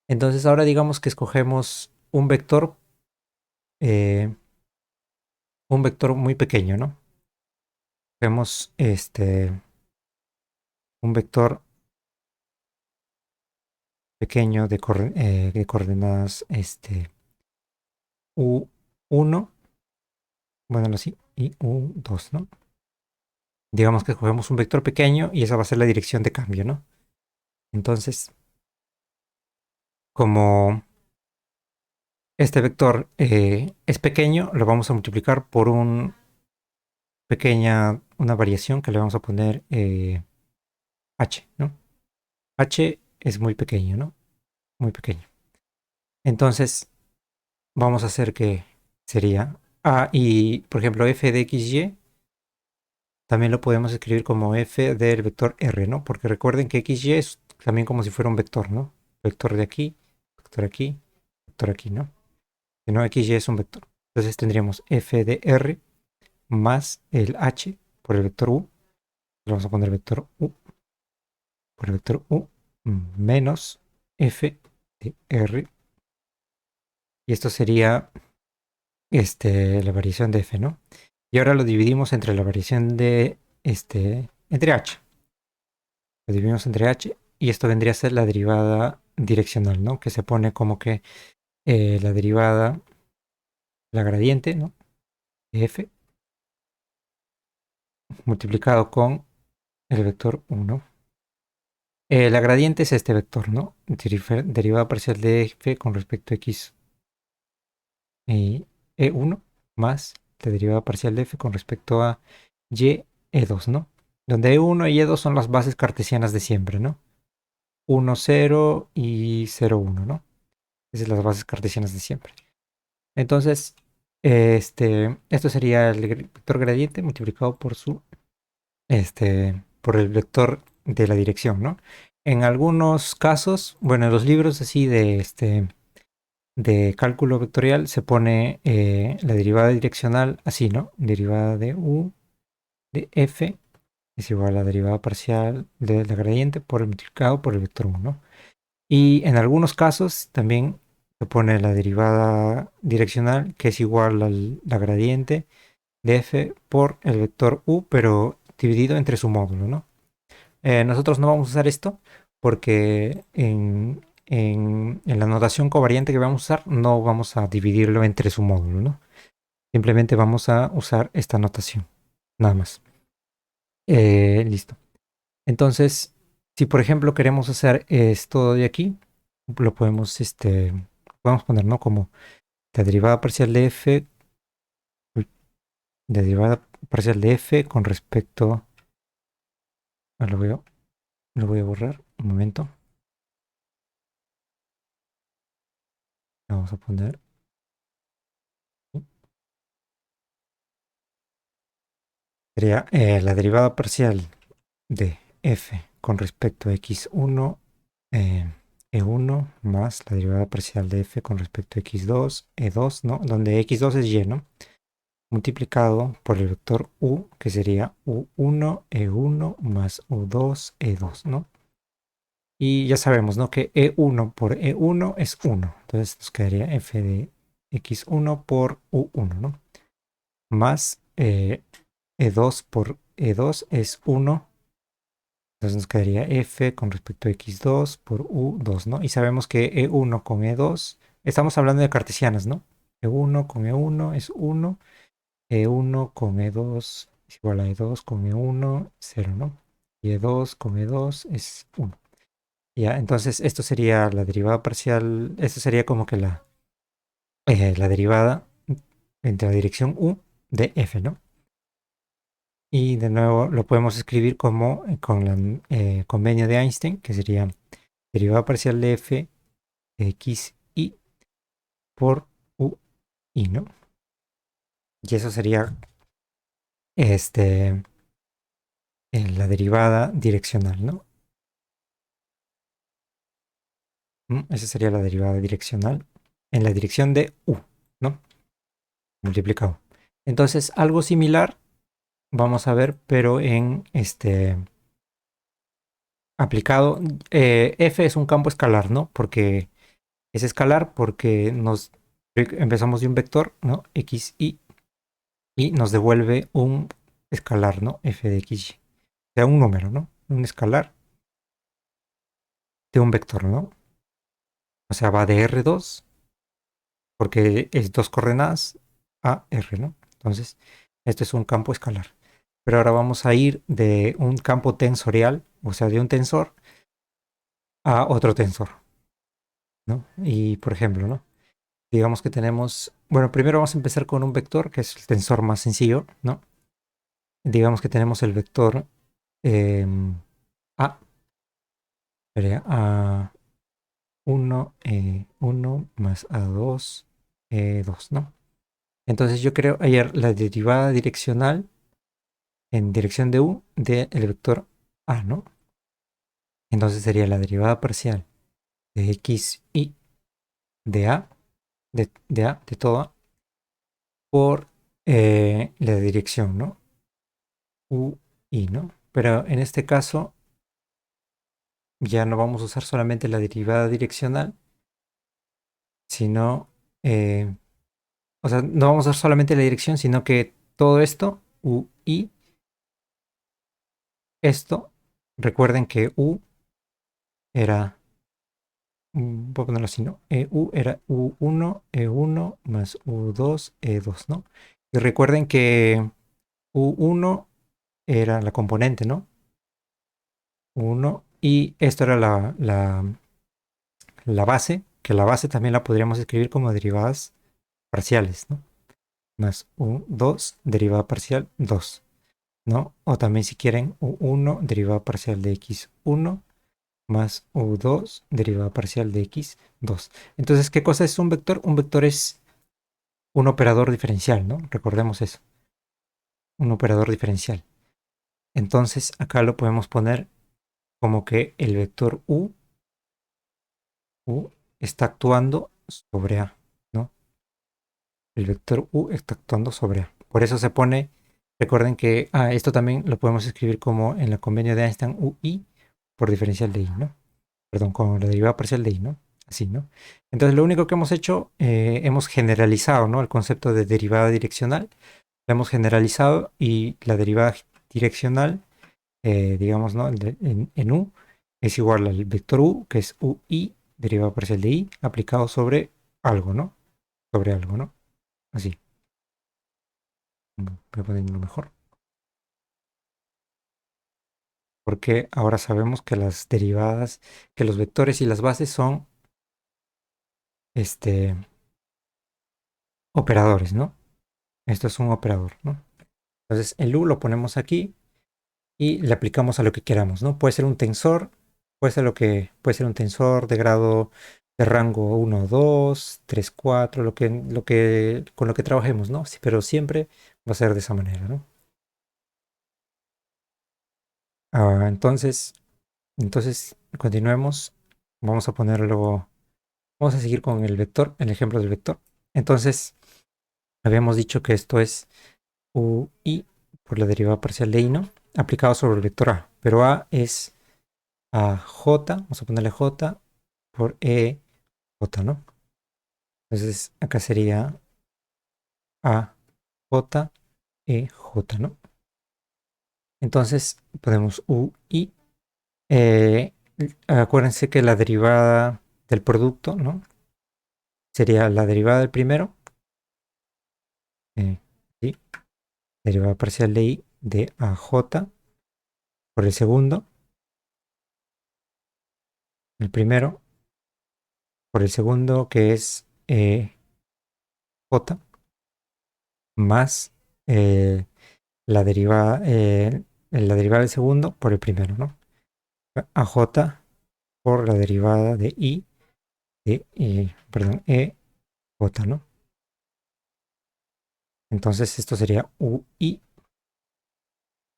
Entonces, ahora digamos que escogemos eh, un vector muy pequeño, ¿no? Vemos un vector pequeño de coordenadas U1, bueno, así, y U2, ¿no? Digamos que escogemos un vector pequeño y esa va a ser la dirección de cambio, ¿no? Entonces, como este vector es pequeño, lo vamos a multiplicar por una variación que le vamos a poner h, ¿no? H es muy pequeño, ¿no? Muy pequeño. Entonces, vamos a hacer que sería y por ejemplo, f de xy también lo podemos escribir como f del vector r, ¿no? Porque recuerden que xy es también como si fuera un vector, ¿no? Vector de aquí, vector aquí, vector aquí, ¿no? Si no, xy es un vector. Entonces tendríamos f de r más el h por el vector u. Le vamos a poner vector u por el vector u menos f de r. Y esto sería la variación de f, ¿no? Y ahora lo dividimos entre la variación de entre h. Lo dividimos entre h y esto vendría a ser la derivada direccional, ¿no? Que se pone como que la derivada, la gradiente, ¿no? De f multiplicado con el vector 1. La gradiente es este vector, ¿no? Derivada parcial de f con respecto a x y e1 más la derivada parcial de f con respecto a y e2, ¿no? Donde e1 y e2 son las bases cartesianas de siempre, ¿no? 1, 0 y 0, 1, ¿no? Esas son las bases cartesianas de siempre. Entonces, esto sería el vector gradiente multiplicado por el vector de la dirección, ¿no? En algunos casos, bueno, en los libros así de cálculo vectorial se pone la derivada direccional así, ¿no? Derivada de u de f es igual a la derivada parcial de la gradiente por el multiplicado por el vector 1, ¿no? Y en algunos casos también se pone la derivada direccional, que es igual a la gradiente de f por el vector u, pero dividido entre su módulo, ¿no? Nosotros no vamos a usar esto porque en la notación covariante que vamos a usar no vamos a dividirlo entre su módulo, ¿no? Simplemente vamos a usar esta notación, nada más. Listo. Entonces, si por ejemplo queremos hacer esto de aquí, lo podemos poner, ¿no? Como la derivada parcial de f, uy, la derivada parcial de f con respecto a lo voy a borrar un momento. Vamos a poner, sería la derivada parcial de f con respecto a x1 e1 más la derivada parcial de f con respecto a x2 e2, ¿no? Donde x2 es y, ¿no? Multiplicado por el vector u, que sería u1 e1 más u2 e2, ¿no? Y ya sabemos, ¿no? Que e1 por e1 es 1. Entonces nos quedaría f de x1 por u1, ¿no? Más e2 por e2 es 1. Entonces nos quedaría f con respecto a x2 por u2, ¿no? Y sabemos que e1 con e2, estamos hablando de cartesianas, ¿no? e1 con e1 es 1, e1 con e2 es igual a e2 con e1, 0, ¿no? Y e2 con e2 es 1. Ya, entonces esto sería la derivada parcial, esto sería como que la derivada entre la dirección u de f, ¿no? Y de nuevo lo podemos escribir como con el convenio de Einstein, que sería derivada parcial de f de x y por u y, ¿no? Y eso sería este, la derivada direccional, ¿no? Esa sería la derivada direccional en la dirección de u, ¿no? Multiplicado. Entonces, algo similar vamos a ver, pero en aplicado. F es un campo escalar, ¿no? Porque es escalar porque empezamos de un vector, ¿no? X, y nos devuelve un escalar, ¿no? F de x, y. O sea, un número, ¿no? Un escalar de un vector, ¿no? O sea, va de R2, porque es dos coordenadas, a R, ¿no? Entonces, esto es un campo escalar. Pero ahora vamos a ir de un campo tensorial, o sea, de un tensor a otro tensor, ¿no? Y por ejemplo, ¿no? Digamos que tenemos, bueno, primero vamos a empezar con un vector, que es el tensor más sencillo, ¿no? Digamos que tenemos el vector A, sería A1, E1 más A2, E2, ¿no? Entonces yo creo hallar la derivada direccional en dirección de U del vector A, ¿no? Entonces sería la derivada parcial de x y de A, de A, de todo A, por la dirección, ¿no? U y, ¿no? Pero en este caso ya no vamos a usar solamente la derivada direccional, sino, o sea, no vamos a usar solamente la dirección, sino que todo esto, U y esto, recuerden que U era, voy a ponerlo así, ¿no? U era U1, E1 más U2, E2, ¿no? Y recuerden que U1 era la componente, ¿no? 1 y esto era la base, que la base también la podríamos escribir como derivadas parciales, ¿no? Más U2, derivada parcial 2, ¿no? O también si quieren U1, derivada parcial de x1, más U2, derivada parcial de x2. Entonces, ¿qué cosa es un vector? Un vector es un operador diferencial, ¿no? Recordemos eso, un operador diferencial. Entonces, acá lo podemos poner como que el vector U está actuando sobre A, ¿no? El vector U está actuando sobre A. Por eso se pone Recuerden que esto también lo podemos escribir como en el convenio de Einstein UI por diferencial de I, ¿no? Perdón, con la derivada parcial de I, ¿no? Así, ¿no? Entonces lo único que hemos hecho, hemos generalizado, ¿no? El concepto de derivada direccional, lo hemos generalizado y la derivada direccional, digamos, ¿no? En U es igual al vector U, que es UI, derivada parcial de I, aplicado sobre algo, ¿no? Sobre algo, ¿no? Así. Voy a ponerlo mejor. Porque ahora sabemos que las derivadas, que los vectores y las bases son este, operadores, ¿no? Esto es un operador, ¿no? Entonces el U lo ponemos aquí y le aplicamos a lo que queramos, ¿no? Puede ser un tensor, puede ser un tensor de grado de rango 1, 2, 3, 4, con lo que trabajemos, ¿no? Sí, pero siempre va a ser de esa manera, ¿no? Entonces, continuemos. Vamos a ponerlo, vamos a seguir con el vector, el ejemplo del vector. Entonces, habíamos dicho que esto es UI por la derivada parcial de I, ¿no? Aplicado sobre el vector A. Pero A es a J, vamos a ponerle J por E, J, ¿no? Entonces, acá sería A, J, E, J, ¿no? Entonces, podemos UI. eh, Acuérdense que la derivada del producto, ¿no? Sería la derivada del primero, eh, ¿sí? Derivada parcial de I de AJ por el segundo, el primero, por el segundo que es J, más eh, la derivada del segundo por el primero, ¿no? AJ por la derivada de I de, perdón, EJ, ¿no? Entonces esto sería UI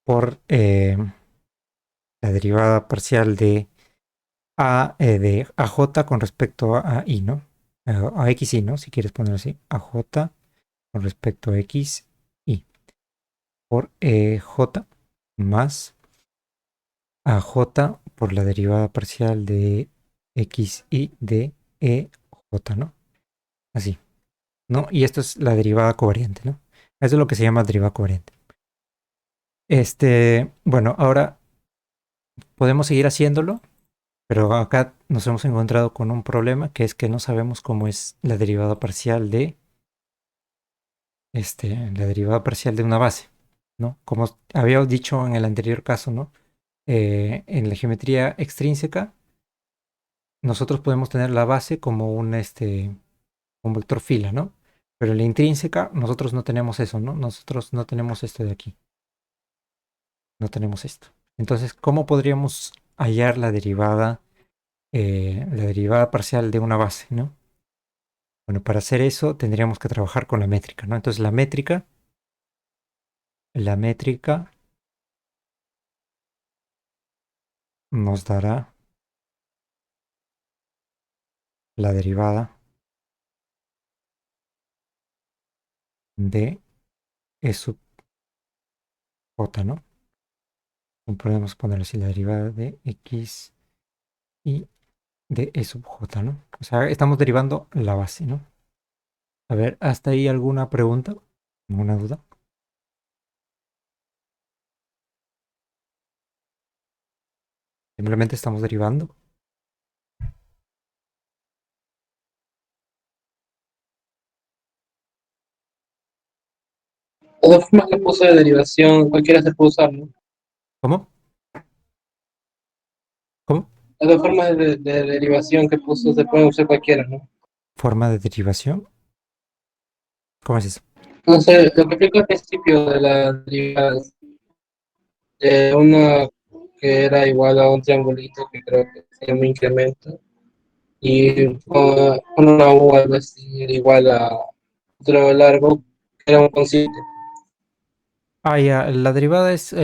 por la derivada parcial de AJ con respecto a I, ¿no? A XI, ¿no? Si quieres ponerlo así, AJ con respecto a XI por J más AJ por la derivada parcial de XI de EJ, ¿no? Así, ¿no? Y esto es la derivada covariante, ¿no? Eso es lo que se llama derivada covariante. Bueno, ahora podemos seguir haciéndolo, pero acá nos hemos encontrado con un problema que es que no sabemos cómo es la derivada parcial la derivada parcial de una base, ¿no? Como había dicho en el anterior caso, ¿no? En la geometría extrínseca, nosotros podemos tener la base como un vector fila, ¿no? Pero en la intrínseca, nosotros no tenemos eso, ¿no? Nosotros no tenemos esto de aquí, no tenemos esto. Entonces, ¿cómo podríamos hallar la derivada parcial de una base, ¿no? Bueno, para hacer eso tendríamos que trabajar con la métrica, ¿no? Entonces, la métrica nos dará la derivada de E sub j, ¿no? Podemos poner así la derivada de x y de E sub j, ¿no? O sea, estamos derivando la base, ¿no? A ver, ¿hasta ahí alguna pregunta? ¿Alguna duda? Simplemente estamos derivando. Las dos formas que puse de derivación, cualquiera se puede usar, ¿no? ¿Cómo? ¿Cómo? Las dos formas de derivación que puso se pueden usar cualquiera, ¿no? ¿Forma de derivación? ¿Cómo es eso? No sé, lo que explico al principio de las derivadas, de una que era igual a un triangulito que creo que se llama incremento, y con una U algo así era igual a otro largo que era un consciente. Ya, la derivada es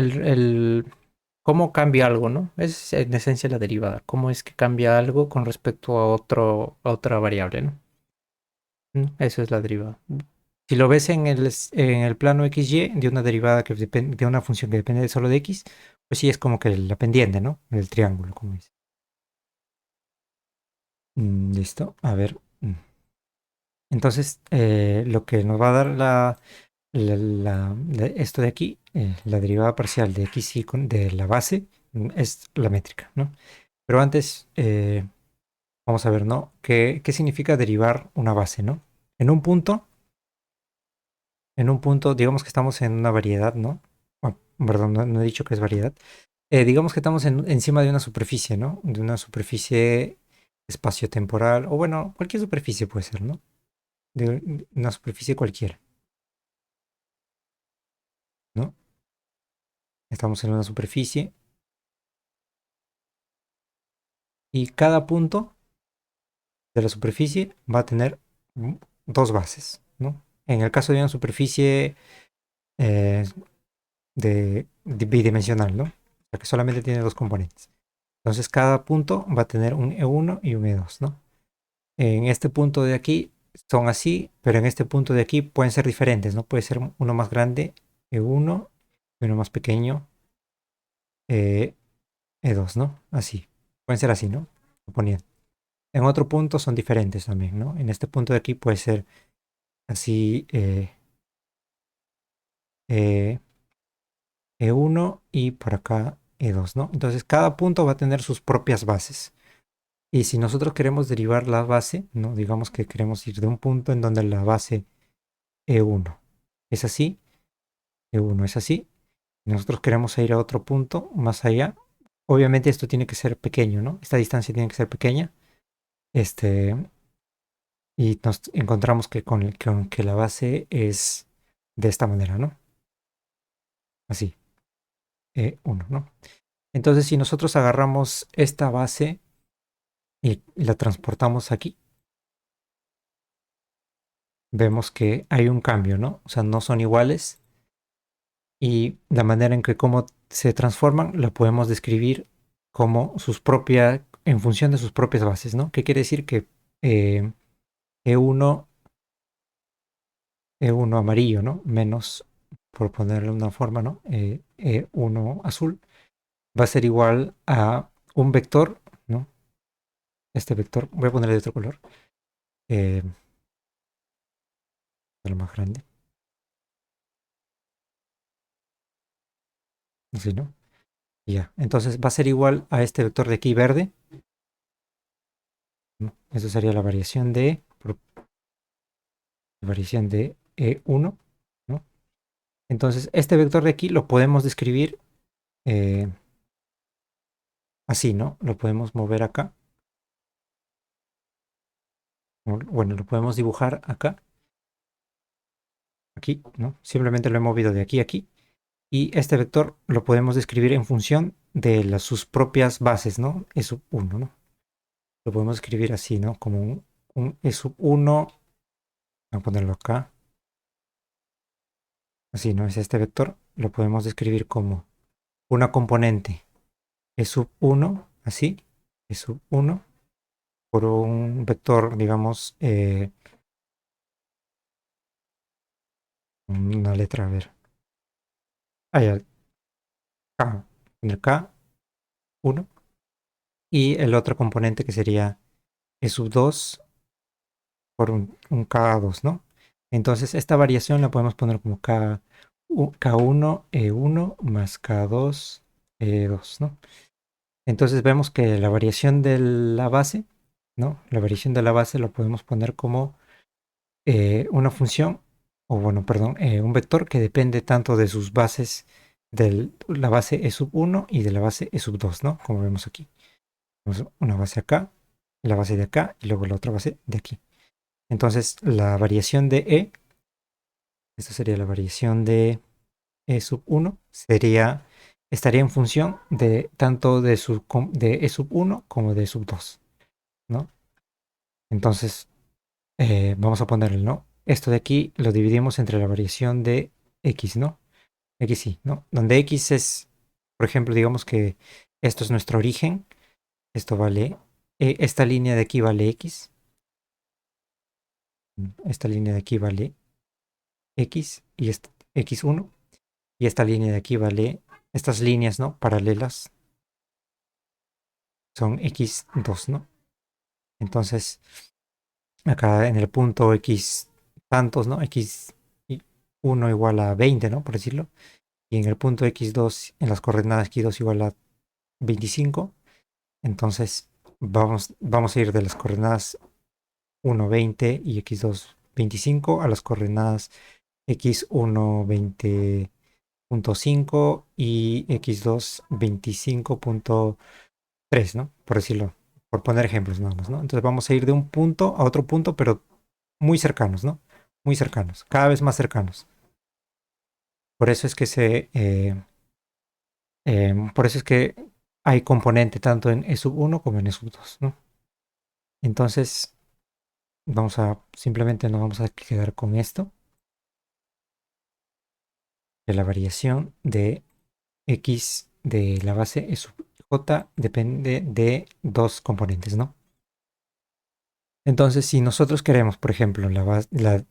cómo cambia algo, ¿no? Es en esencia la derivada. Cómo es que cambia algo con respecto a otra variable, ¿no? Eso es la derivada. Si lo ves en el plano XY de una derivada que depende de una función que depende solo de X, pues sí es como que la pendiente, ¿no? El triángulo, como dice. Listo. A ver. Entonces, lo que nos va a dar esto de aquí, la derivada parcial de X y de la base, es la métrica, ¿no? Pero antes, vamos a ver, ¿no? ¿Qué significa derivar una base, ¿no? En un punto, digamos que estamos en una variedad, ¿no? Perdón, no he dicho que es variedad. Digamos que estamos encima de una superficie, ¿no? De una superficie espaciotemporal, o bueno, cualquier superficie puede ser, ¿no? De una superficie cualquiera, ¿no? Estamos en una superficie y cada punto de la superficie va a tener dos bases, ¿no? En el caso de una superficie eh, bidimensional, ¿no? O sea que solamente tiene dos componentes. Entonces cada punto va a tener un E1 y un E2, ¿no? En este punto de aquí son así, pero en este punto de aquí pueden ser diferentes, ¿no? Puede ser uno más grande, E1, y uno más pequeño, eh, E2, ¿no? Así. Pueden ser así, ¿no? Suponiendo. En otro punto son diferentes también, ¿no? En este punto de aquí puede ser así eh, E1 y por acá E2, ¿no? Entonces cada punto va a tener sus propias bases. Y si nosotros queremos derivar la base, ¿no? Digamos que queremos ir de un punto en donde la base E1 es así, E1 es así, y nosotros queremos ir a otro punto más allá. Obviamente esto tiene que ser pequeño, ¿no? Esta distancia tiene que ser pequeña. Este, y nos encontramos que con que la base es de esta manera, ¿no? Así, E1, ¿no? Entonces, si nosotros agarramos esta base y la transportamos aquí, vemos que hay un cambio, ¿no? O sea, no son iguales y la manera en que cómo se transforman la podemos describir como en función de sus propias bases, ¿no? ¿Qué quiere decir? Que eh, E1, E1 amarillo, ¿no? Menos, por ponerle una forma, ¿no? E1 azul va a ser igual a un vector, ¿no? Este vector, voy a ponerle de otro color, de lo más grande, así, ¿no? Y ya, entonces va a ser igual a este vector de aquí verde, ¿no? Eso sería la variación de E1, ¿no? Entonces, este vector de aquí lo podemos describir eh, así, ¿no? Lo podemos mover acá. Bueno, lo podemos dibujar acá, aquí, ¿no? Simplemente lo he movido de aquí a aquí. Y este vector lo podemos describir en función de sus propias bases, ¿no? E sub 1, ¿no? Lo podemos escribir así, ¿no? Como un E sub 1, voy a ponerlo acá, así, ¿no? Es este vector, lo podemos describir como una componente E sub 1, así, E sub 1, por un vector, digamos, una letra, a ver, ya, K, en el K1, y el otro componente que sería E sub 2 por un K2, ¿no? Entonces, esta variación la podemos poner como K1 E1 más K2 E2, ¿no? Entonces vemos que la variación de la base, ¿no? La variación de la base lo podemos poner como una función, o bueno, perdón, un vector que depende tanto de sus bases, de la base E sub 1 y de la base E sub 2, ¿no? Como vemos aquí. Tenemos una base acá, la base de acá y luego la otra base de aquí. Entonces, la variación de esta sería la variación de E sub 1, estaría en función de tanto de E sub 1 como de E sub 2, ¿no? Entonces, vamos a ponerle, ¿no? Esto de aquí lo dividimos entre la variación de X, ¿no? X y, ¿no? Donde X es, por ejemplo, digamos que esto es nuestro origen, esto vale, esta línea de aquí vale X, esta línea de aquí vale X y X1. Y esta línea de aquí vale, estas líneas, ¿no? Paralelas son X2, ¿no? Entonces, acá en el punto X tantos, ¿no? X1 igual a 20, ¿no? Por decirlo. Y en el punto X2, en las coordenadas X2 igual a 25. Entonces, vamos a ir de las coordenadas 1, 20 y X2, 25 a las coordenadas X1, 20.5 y X2, 25.3, ¿no? Por decirlo, por poner ejemplos nada más, ¿no? Entonces vamos a ir de un punto a otro punto, pero muy cercanos, ¿no? Muy cercanos, cada vez más cercanos. Por eso es que por eso es que hay componente tanto en E1 como en E2, ¿no? Entonces, simplemente nos vamos a quedar con esto, que la variación de X de la base E sub J depende de dos componentes, ¿no? Entonces, si nosotros queremos, por ejemplo, la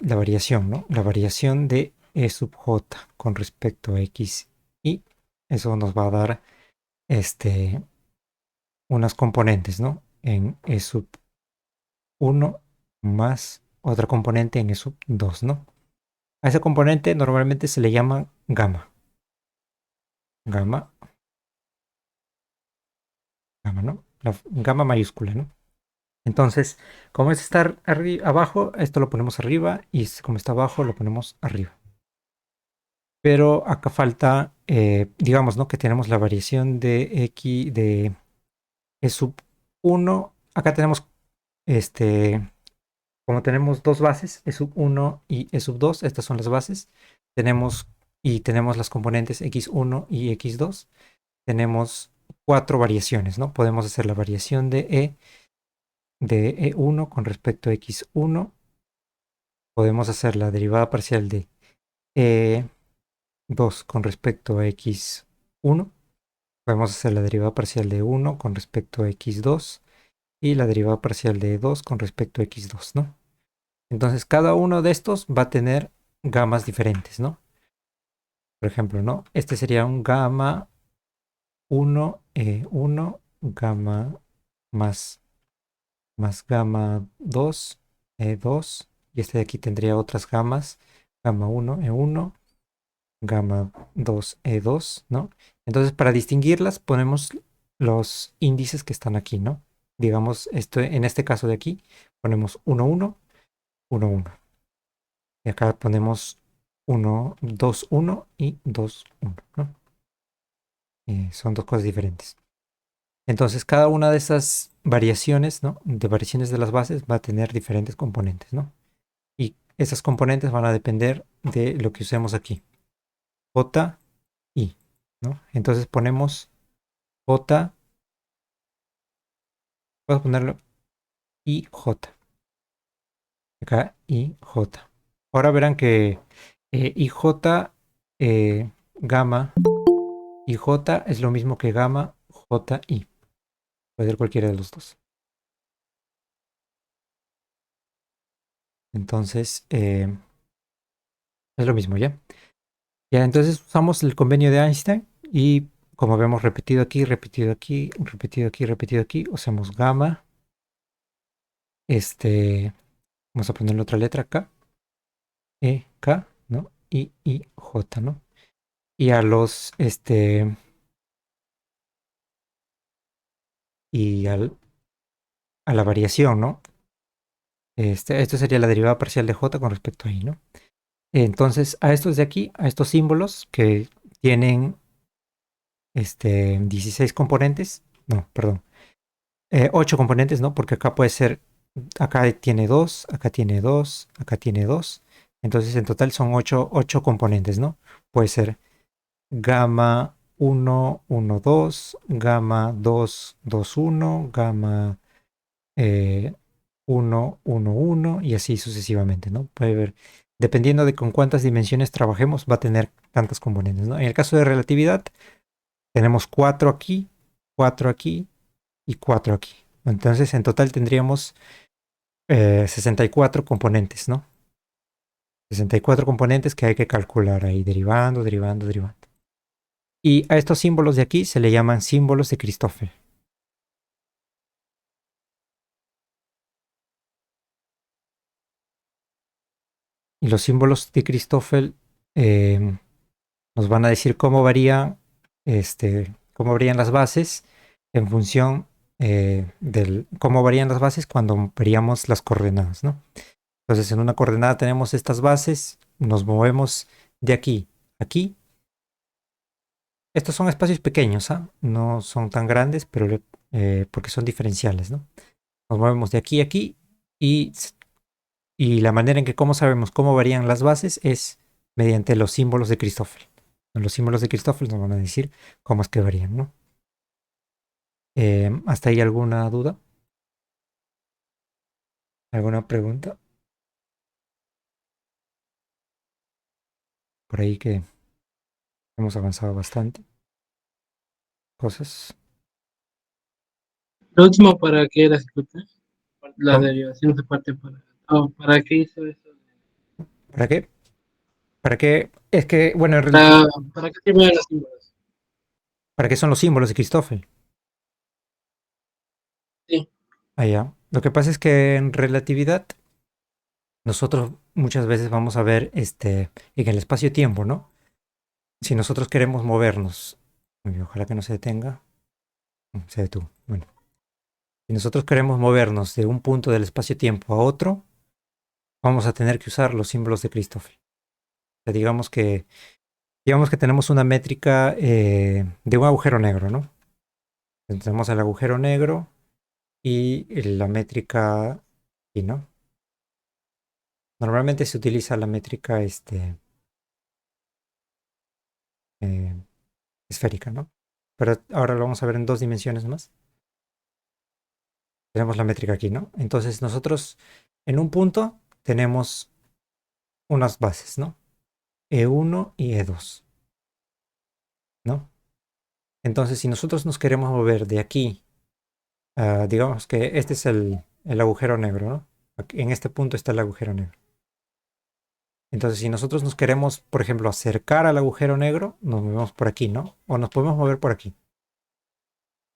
variación, ¿no? La variación de E sub J con respecto a X y eso nos va a dar unas componentes, ¿no? En E sub 1 más otra componente en E sub 2, ¿no? A ese componente normalmente se le llama gamma. Gamma, gamma, ¿no? La gamma mayúscula, ¿no? Entonces, como es estar abajo, esto lo ponemos arriba y como está abajo, lo ponemos arriba. Pero acá falta, digamos, ¿no? Que tenemos la variación de X de E sub 1. Acá tenemos, como tenemos dos bases, E sub 1 y E sub 2, estas son las bases. Tenemos las componentes X1 y X2. Tenemos cuatro variaciones, ¿no? Podemos hacer la variación de E1 con respecto a X1. Podemos hacer la derivada parcial de E2 con respecto a X1. Podemos hacer la derivada parcial de 1 con respecto a X2 y la derivada parcial de 2 con respecto a X2, ¿no? Entonces, cada uno de estos va a tener gamas diferentes, ¿no? Por ejemplo, ¿no? Este sería un gamma 1, E1, gamma más, más gamma 2, E2, y este de aquí tendría otras gamas, gamma 1, E1, gamma 2, E2, ¿no? Entonces, para distinguirlas, ponemos los índices que están aquí, ¿no? Digamos, en este caso de aquí, ponemos 1, 1, 1, 1. Y acá ponemos 1, 2, 1 y 2, 1, ¿no? Son dos cosas diferentes. Entonces, cada una de esas variaciones, ¿no? De variaciones de las bases va a tener diferentes componentes, ¿no? Y esas componentes van a depender de lo que usemos aquí. J, I, ¿no? Entonces ponemos J, vamos a ponerlo IJ. Acá IJ. Ahora verán que IJ, gamma, IJ es lo mismo que gamma JI. Puede ser cualquiera de los dos. Entonces, es lo mismo, ¿ya? Ya, entonces usamos el convenio de Einstein y como vemos repetido aquí, repetido aquí, repetido aquí, repetido aquí, usamos gamma, vamos a ponerle otra letra acá, K, ¿no? Y J, ¿no? Y a la variación, ¿no? Esto sería la derivada parcial de J con respecto a I, ¿no? Entonces, a estos de aquí, a estos símbolos que tienen 16 componentes, no, perdón, 8 componentes, ¿no? Porque acá puede ser, acá tiene 2, acá tiene 2, acá tiene 2. Entonces, en total son 8 componentes, ¿no? Puede ser gamma 1, 1, 2, gamma 2, 2, 1, gamma 1, 1, 1 y así sucesivamente, ¿no? Puede ver, dependiendo de con cuántas dimensiones trabajemos, va a tener tantas componentes, ¿no? En el caso de relatividad, tenemos 4 aquí y 4 aquí. Entonces, en total tendríamos 64 componentes, ¿no? 64 componentes que hay que calcular ahí, derivando, derivando, derivando. Y a estos símbolos de aquí se le llaman símbolos de Christoffel. Y los símbolos de Christoffel nos van a decir cómo varían las bases en función cómo varían las bases cuando variamos las coordenadas, ¿no? Entonces, en una coordenada tenemos estas bases, nos movemos de aquí a aquí. Estos son espacios pequeños, ¿ah? No son tan grandes, pero porque son diferenciales, ¿no? Nos movemos de aquí a aquí y, y la manera en que cómo sabemos cómo varían las bases es mediante los símbolos de Christoffel. Los símbolos de Christoffel nos van a decir cómo es que varían, ¿no? ¿Hasta ahí alguna duda? ¿Alguna pregunta? Por ahí que hemos avanzado bastante. Cosas. Lo último, ¿para qué las disculpe? La ¿Cómo? derivación de parte para. Oh, ¿para qué hizo eso? ¿Para qué? ¿Para qué? Es que, bueno, en ¿Para, relatividad, para qué sirven los símbolos? ¿para qué son los símbolos de Christoffel? Sí. Allá. Lo que pasa es que en relatividad nosotros muchas veces vamos a ver en el espacio-tiempo, ¿no? Si nosotros queremos movernos, uy, ojalá que no se detenga, se detuvo. Bueno, si nosotros queremos movernos de un punto del espacio-tiempo a otro, vamos a tener que usar los símbolos de Christoffel. O sea, digamos que tenemos una métrica de un agujero negro, ¿no? Tenemos el agujero negro y la métrica, y no. Normalmente se utiliza la métrica eh, esférica, ¿no? Pero ahora lo vamos a ver en dos dimensiones más. Tenemos la métrica aquí, ¿no? Entonces nosotros en un punto tenemos unas bases, ¿no? E1 y E2, ¿no? Entonces si nosotros nos queremos mover de aquí, digamos que este es el agujero negro, ¿no? En este punto está el agujero negro. Entonces si nosotros nos queremos, por ejemplo, acercar al agujero negro, nos movemos por aquí, ¿no? O nos podemos mover por aquí.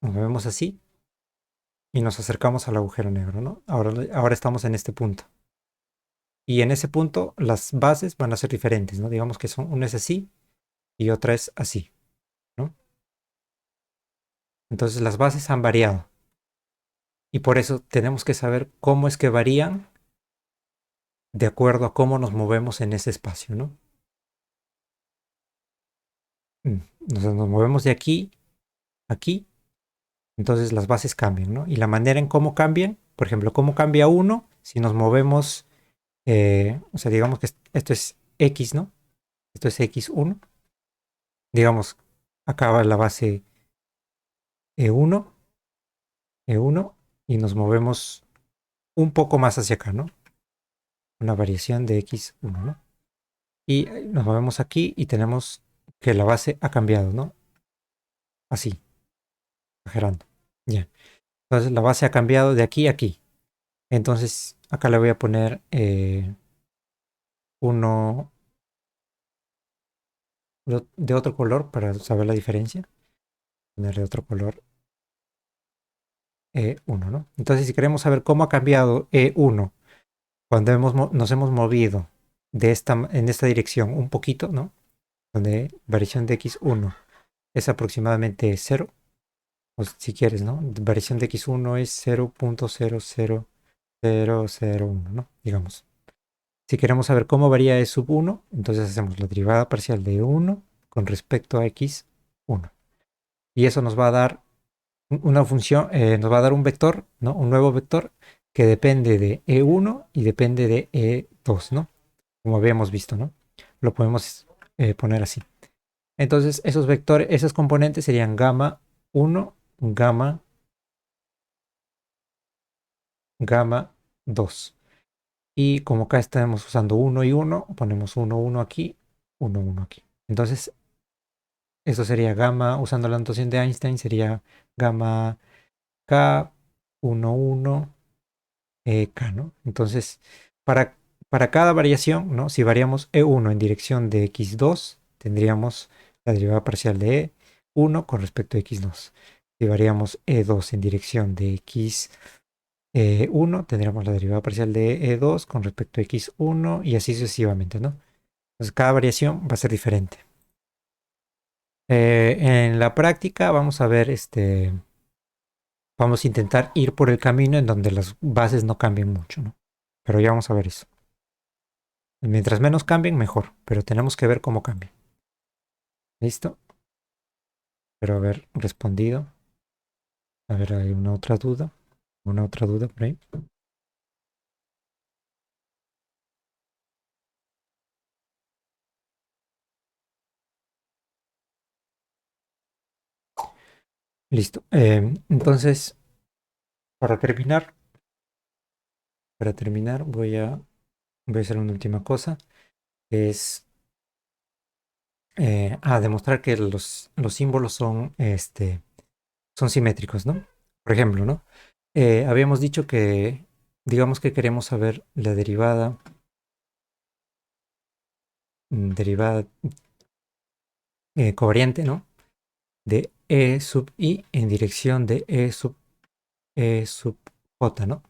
Nos movemos así y nos acercamos al agujero negro, ¿no? Ahora estamos en este punto. Y en ese punto las bases van a ser diferentes, ¿no? Digamos que una es así y otra es así, ¿no? Entonces las bases han variado. Y por eso tenemos que saber cómo es que varían de acuerdo a cómo nos movemos en ese espacio, ¿no? Nos movemos de aquí a aquí, entonces las bases cambian, ¿no? Y la manera en cómo cambian, por ejemplo, cómo cambia uno si nos movemos, o sea, digamos que esto es X, ¿no? Esto es X1. Digamos, acá va la base E1, E1, y nos movemos un poco más hacia acá, ¿no? Una variación de X1, ¿no? Y nos movemos aquí y tenemos que la base ha cambiado, ¿no? Así, exagerando. Ya. Entonces la base ha cambiado de aquí a aquí. Entonces acá le voy a poner uno de otro color para saber la diferencia. Ponerle otro color E1, ¿no? Entonces si queremos saber cómo ha cambiado E1 cuando nos hemos movido en esta dirección un poquito, ¿no? Donde variación de X1 es aproximadamente cero, o si quieres, ¿no? Variación de X1 es 0.00001, ¿no? Digamos. Si queremos saber cómo varía E sub 1, entonces hacemos la derivada parcial de 1 con respecto a X1. Y eso nos va a dar una función, nos va a dar un vector, ¿no? Un nuevo vector que depende de E1 y depende de E2, ¿no? Como habíamos visto, ¿no? Lo podemos poner así. Entonces, esos vectores, esos componentes serían gamma 1, gamma 2. Y como acá estamos usando 1 y 1, ponemos 1, 1 aquí, 1, 1 aquí. Entonces, eso sería gamma, usando la notación de Einstein, sería gamma K, 1, 1, K, ¿no? Entonces, para para cada variación, ¿no? Si variamos E1 en dirección de x2, tendríamos la derivada parcial de E1 con respecto a x2. Si variamos E2 en dirección de x1, tendríamos la derivada parcial de E2 con respecto a x1 y así sucesivamente, ¿no? Entonces cada variación va a ser diferente. En la práctica vamos a ver, vamos a intentar ir por el camino en donde las bases no cambien mucho, ¿no? Pero ya vamos a ver eso. Mientras menos cambien, mejor, pero tenemos que ver cómo cambian. ¿Listo? Espero haber respondido. A ver, ¿hay una otra duda? ¿Una otra duda por ahí? Listo. Entonces, para terminar, voy a hacer una última cosa. Es demostrar que los símbolos son simétricos, ¿no? Por ejemplo, ¿no? Habíamos dicho que, digamos que queremos saber la derivada covariante, ¿no? De E sub I en dirección de E sub J, ¿no?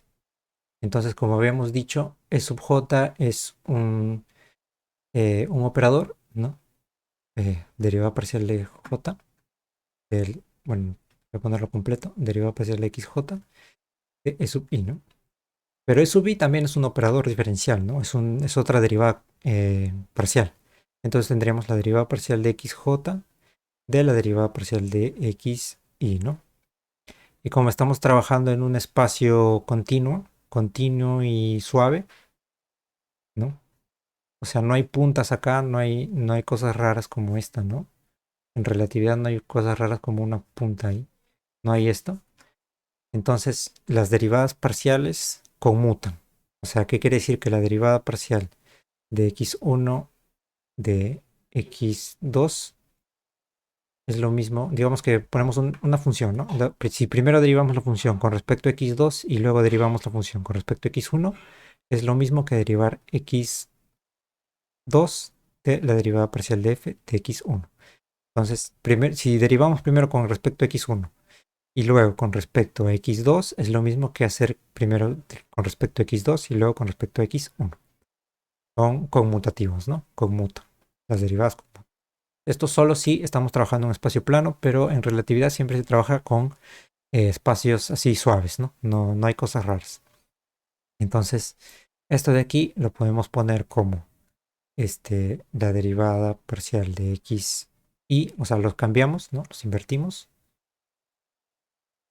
Entonces, como habíamos dicho, E sub J es un operador, ¿no? Derivada parcial de J, bueno, voy a ponerlo completo, derivada parcial de XJ de E sub I, ¿no? Pero E sub I también es un operador diferencial, ¿no? Es otra derivada parcial. Entonces tendríamos la derivada parcial de XJ de la derivada parcial de XI, ¿no? Y como estamos trabajando en un espacio continuo y suave, ¿no? O sea, no hay puntas acá, no hay cosas raras como esta, ¿no? En relatividad no hay cosas raras como una punta ahí. No hay esto. Entonces, las derivadas parciales conmutan. O sea, ¿qué quiere decir? Que la derivada parcial de x1 de x2 es lo mismo. Digamos que ponemos una función, ¿no? Si primero derivamos la función con respecto a x2 y luego derivamos la función con respecto a x1, es lo mismo que derivar x2 de la derivada parcial de f de x1. Entonces, si derivamos primero con respecto a x1 y luego con respecto a x2, es lo mismo que hacer primero con respecto a x2 y luego con respecto a x1. Son conmutativos, ¿no? Conmutan. Las derivadas conmutan. Esto solo si estamos trabajando en un espacio plano, pero en relatividad siempre se trabaja con espacios así suaves, ¿no? No hay cosas raras. Entonces, esto de aquí lo podemos poner como la derivada parcial de x y, o sea, los cambiamos, ¿no? Los invertimos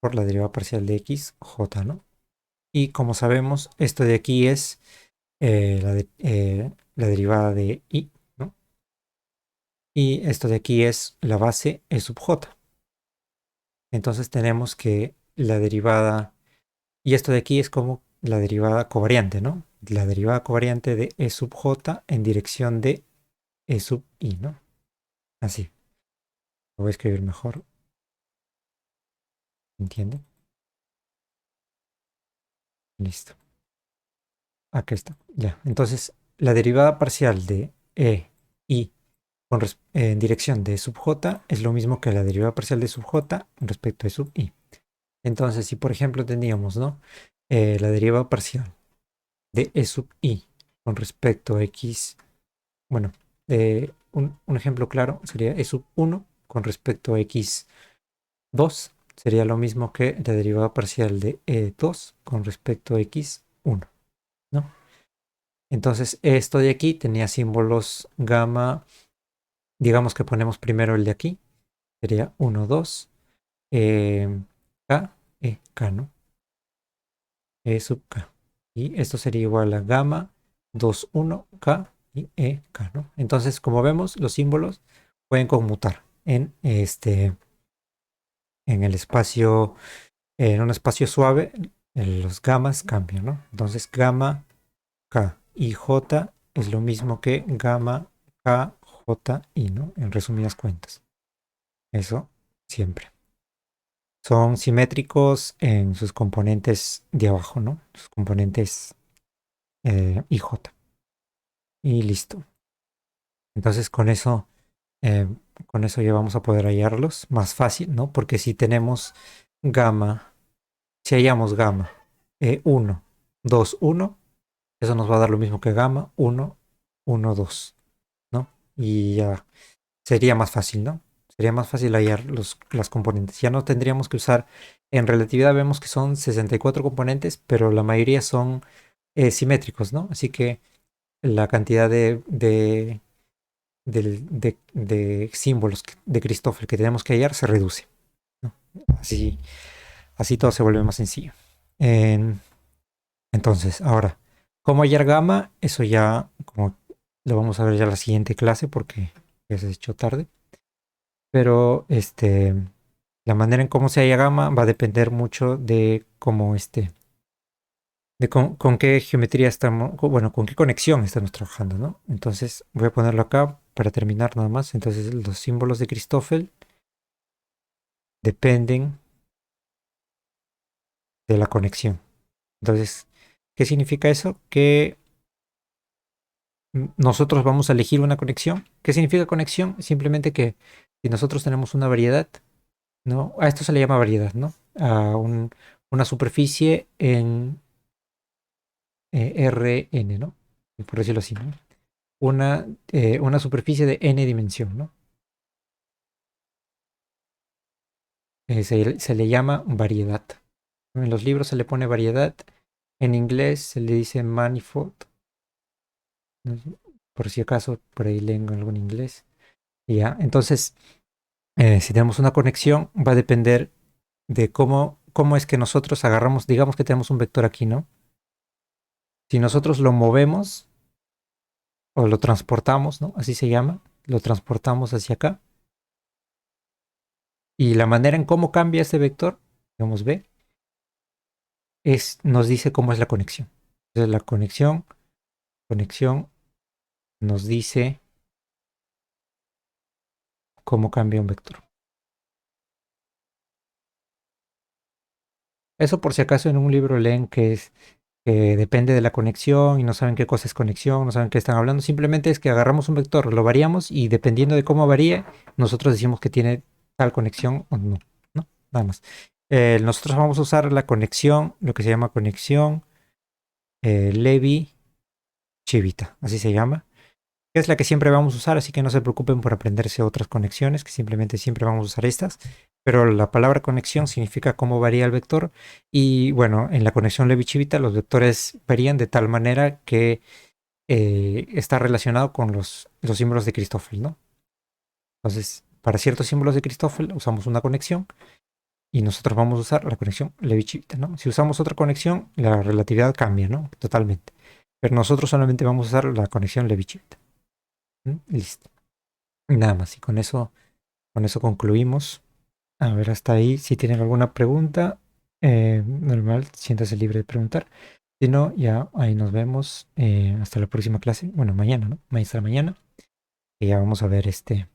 por la derivada parcial de x, j, ¿no? Y como sabemos, esto de aquí es la derivada de y, ¿no? Y esto de aquí es la base e sub j. Entonces tenemos que la derivada, y esto de aquí es como la derivada covariante, ¿no? La derivada covariante de e sub j en dirección de e sub i, ¿no? Así. Lo voy a escribir mejor. ¿Entiende? Listo. Aquí está. Ya. Entonces, la derivada parcial de e i en dirección de sub j es lo mismo que la derivada parcial de sub j respecto de sub i. Entonces, si por ejemplo teníamos, ¿no? La derivada parcial de e sub i con respecto a x, bueno, un ejemplo claro sería e sub 1 con respecto a x2, sería lo mismo que la derivada parcial de e2 con respecto a x1, ¿no? Entonces, esto de aquí tenía símbolos gamma. Digamos que ponemos primero el de aquí. Sería 1, 2, K, K, ¿no? E sub K. Y esto sería igual a gamma 2, 1, K y K, ¿no? Entonces, como vemos, los símbolos pueden conmutar en el espacio, en un espacio suave, los gamas cambian, ¿no? Entonces, gamma K y J es lo mismo que gamma K, J, I, ¿no? En resumidas cuentas. Eso siempre. Son simétricos en sus componentes de abajo, ¿no? Sus componentes I, J. y listo. Entonces eh, con eso ya vamos a poder hallarlos más fácil, ¿no? Porque si tenemos gamma, si hallamos gamma 1, 2, 1, eso nos va a dar lo mismo que gamma 1, 1, 2, ¿no? Y ya sería más fácil, ¿no? Sería más fácil hallar las componentes. Ya no tendríamos que usar, en relatividad vemos que son 64 componentes, pero la mayoría son simétricos, ¿no? Así que la cantidad de símbolos de Christoffel que tenemos que hallar se reduce, ¿no? Así todo se vuelve más sencillo. En- entonces, ahora, ¿cómo hallar gamma? Eso ya, como lo vamos a ver ya en la siguiente clase porque ya se ha hecho tarde. Pero la manera en cómo se halla gamma va a depender mucho de cómo de con qué geometría estamos, bueno, con qué conexión estamos trabajando, ¿no? Entonces voy a ponerlo acá para terminar nada más. Entonces los símbolos de Christoffel dependen de la conexión. Entonces, ¿qué significa eso? Que nosotros vamos a elegir una conexión. ¿Qué significa conexión? Simplemente que si nosotros tenemos una variedad, ¿no? A esto se le llama variedad, ¿no? Una superficie en Rn, ¿no? Por decirlo así, ¿no? Una superficie de n dimensión, ¿no? Se le llama variedad. En los libros se le pone variedad. En inglés se le dice manifold. ¿No? Por si acaso, por ahí leen algún inglés. Y ya, entonces, si tenemos una conexión, va a depender de cómo es que nosotros agarramos, digamos que tenemos un vector aquí, ¿no? Si nosotros lo movemos o lo transportamos, ¿no? Así se llama, lo transportamos hacia acá. Y la manera en cómo cambia este vector, digamos B, nos dice cómo es la conexión. Entonces la conexión nos dice cómo cambia un vector. Eso por si acaso en un libro leen que depende de la conexión y no saben qué cosa es conexión, no saben qué están hablando. Simplemente es que agarramos un vector, lo variamos y dependiendo de cómo varíe, nosotros decimos que tiene tal conexión o no, ¿no? Nada más. Nosotros vamos a usar la conexión, lo que se llama conexión Levi-Civita, así se llama. Es la que siempre vamos a usar, así que no se preocupen por aprenderse otras conexiones, que simplemente siempre vamos a usar estas. Pero la palabra conexión significa cómo varía el vector. Y bueno, en la conexión Levi-Civita los vectores varían de tal manera que está relacionado con los símbolos de Christoffel, ¿no? Entonces, para ciertos símbolos de Christoffel usamos una conexión y nosotros vamos a usar la conexión Levi-Civita, ¿no? Si usamos otra conexión, la relatividad cambia, ¿no? Totalmente. Pero nosotros solamente vamos a usar la conexión Levi-Civita. Listo. Nada más. Y con eso concluimos. A ver, hasta ahí. Si tienen alguna pregunta, normal, siéntase libre de preguntar. Si no, ya ahí nos vemos hasta la próxima clase. Bueno, mañana, ¿no? Mañana, mañana. Y ya vamos a ver qué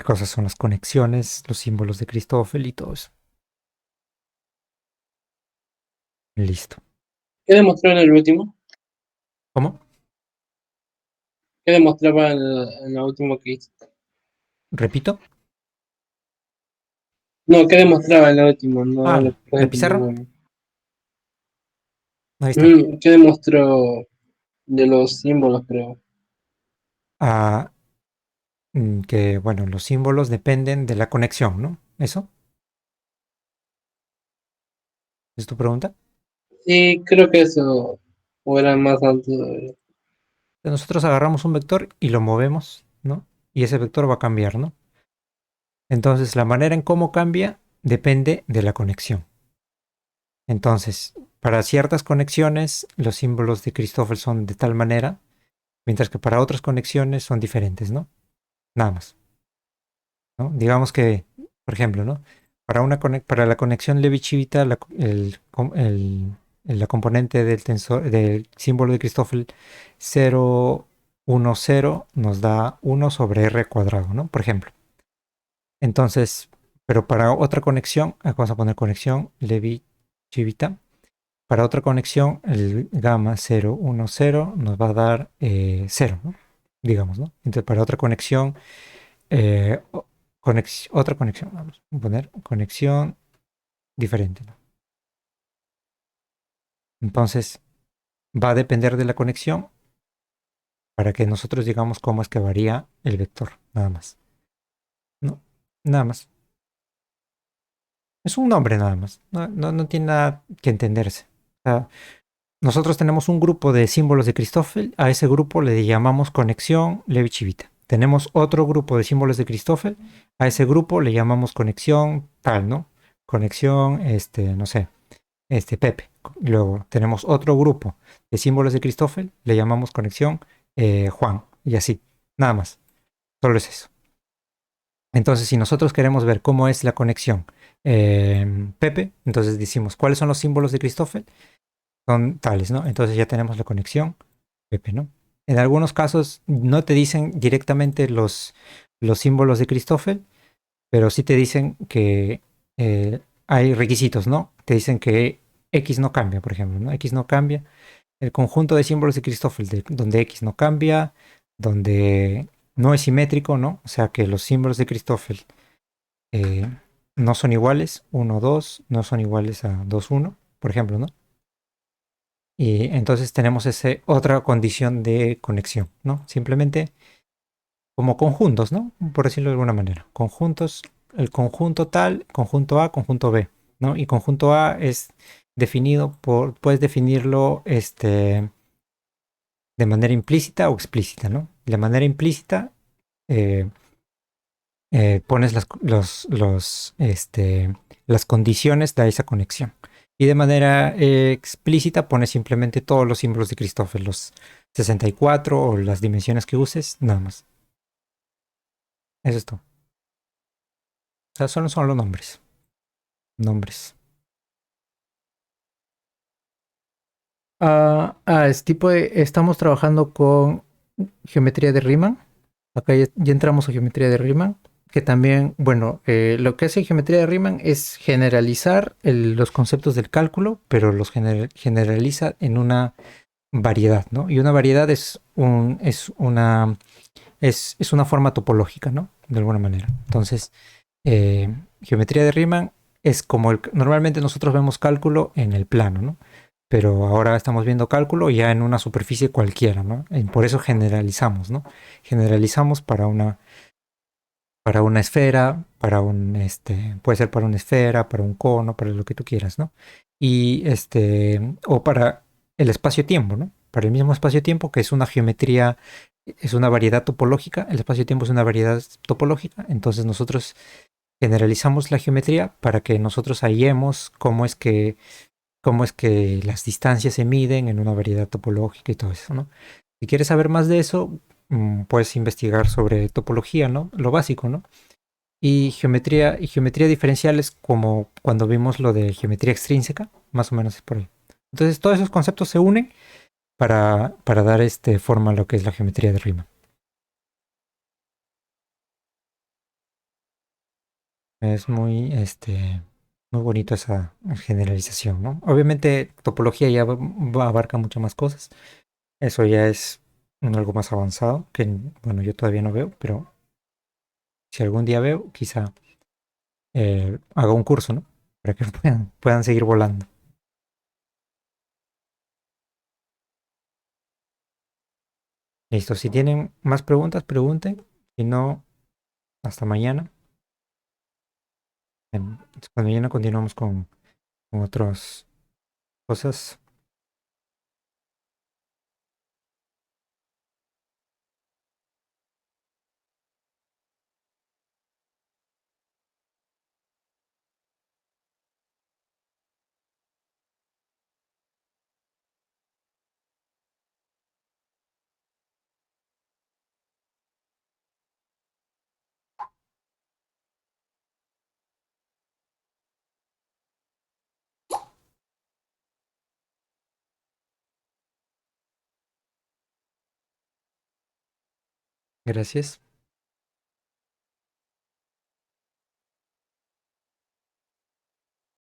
cosas son las conexiones, los símbolos de Christoffel y todo eso. Listo. ¿Qué demostró en el último? ¿Cómo? ¿Qué demostraba en la última que hizo? ¿Repito? No, ¿qué demostraba en la última? No lo puedo ¿La entender pizarra? muy bien. Ahí está. ¿Qué demostró de los símbolos, creo? Ah, que, bueno, los símbolos dependen de la conexión, ¿no? ¿Eso? ¿Es tu pregunta? Sí, creo que eso, o era más alto. Nosotros agarramos un vector y lo movemos, ¿no? Y ese vector va a cambiar, ¿no? Entonces, la manera en cómo cambia depende de la conexión. Entonces, para ciertas conexiones, los símbolos de Christoffel son de tal manera, mientras que para otras conexiones son diferentes, ¿no? Nada más, ¿no? Digamos que, por ejemplo, ¿no? Para la conexión Levi-Civita, la componente del símbolo de Christoffel 0, 1, 0 nos da 1 sobre r cuadrado, ¿no? Por ejemplo. Entonces, pero para otra conexión, vamos a poner conexión Levi-Civita, para otra conexión, el gamma 0, 1, 0 nos va a dar 0, ¿no? Digamos, ¿no? Entonces, para otra conexión, otra conexión, vamos a poner conexión diferente, ¿no? Entonces, va a depender de la conexión para que nosotros digamos cómo es que varía el vector, nada más. No, nada más. Es un nombre nada más. No tiene nada que entenderse. O sea, nosotros tenemos un grupo de símbolos de Christoffel. A ese grupo le llamamos conexión Levi-Civita. Tenemos otro grupo de símbolos de Christoffel. A ese grupo le llamamos conexión tal, ¿no? Conexión, no sé, Pepe. Luego tenemos otro grupo de símbolos de Christoffel. Le llamamos conexión Juan. Y así. Nada más. Solo es eso. Entonces, si nosotros queremos ver cómo es la conexión Pepe, entonces decimos, ¿cuáles son los símbolos de Christoffel? Son tales, ¿no? Entonces ya tenemos la conexión Pepe, ¿no? En algunos casos no te dicen directamente los símbolos de Christoffel, pero sí te dicen que hay requisitos, ¿no? Te dicen que X no cambia, por ejemplo, ¿no? X no cambia. El conjunto de símbolos de Christoffel, donde X no cambia, donde no es simétrico, ¿no? O sea que los símbolos de Christoffel eh, no son iguales, 1, 2, no son iguales a 2, 1, por ejemplo, ¿no? Y entonces tenemos esa otra condición de conexión, ¿no? Simplemente como conjuntos, ¿no? Por decirlo de alguna manera. Conjuntos, el conjunto tal, conjunto A, conjunto B, ¿no? Y conjunto A es definido puedes definirlo de manera implícita o explícita, ¿no? De manera implícita eh, pones las condiciones de esa conexión. Y de manera explícita pones simplemente todos los símbolos de Christoffel, los 64 o las dimensiones que uses, nada más. Eso es todo. O sea, solo son los nombres. Nombres. Es tipo estamos trabajando con geometría de Riemann. Acá ya entramos a geometría de Riemann, que también, bueno, lo que hace geometría de Riemann es generalizar los conceptos del cálculo, pero los generaliza en una variedad, ¿no? Y una variedad es una forma topológica, ¿no? De alguna manera. Entonces, geometría de Riemann es como normalmente nosotros vemos cálculo en el plano, ¿no? Pero ahora estamos viendo cálculo ya en una superficie cualquiera, ¿no? Por eso generalizamos, ¿no? Generalizamos para una esfera, puede ser para una esfera, para un cono, para lo que tú quieras, ¿no? Y o para el espacio-tiempo, ¿no? Para el mismo espacio-tiempo, que es una geometría, es una variedad topológica, el espacio-tiempo es una variedad topológica, entonces nosotros generalizamos la geometría para que nosotros hallemos cómo es que las distancias se miden en una variedad topológica y todo eso, ¿no? Si quieres saber más de eso, puedes investigar sobre topología, ¿no? Lo básico, ¿no? Y geometría diferencial es como cuando vimos lo de geometría extrínseca, más o menos es por ahí. Entonces todos esos conceptos se unen para dar forma a lo que es la geometría de Riemann. Es muy bonito esa generalización, ¿no? Obviamente topología ya abarca muchas más cosas. Eso ya es algo más avanzado que, bueno, yo todavía no veo, pero si algún día veo, quizá haga un curso, ¿no? Para que puedan seguir volando. Listo, si tienen más preguntas, pregunten. Si no, hasta mañana. Mañana continuamos con otras cosas. Gracias.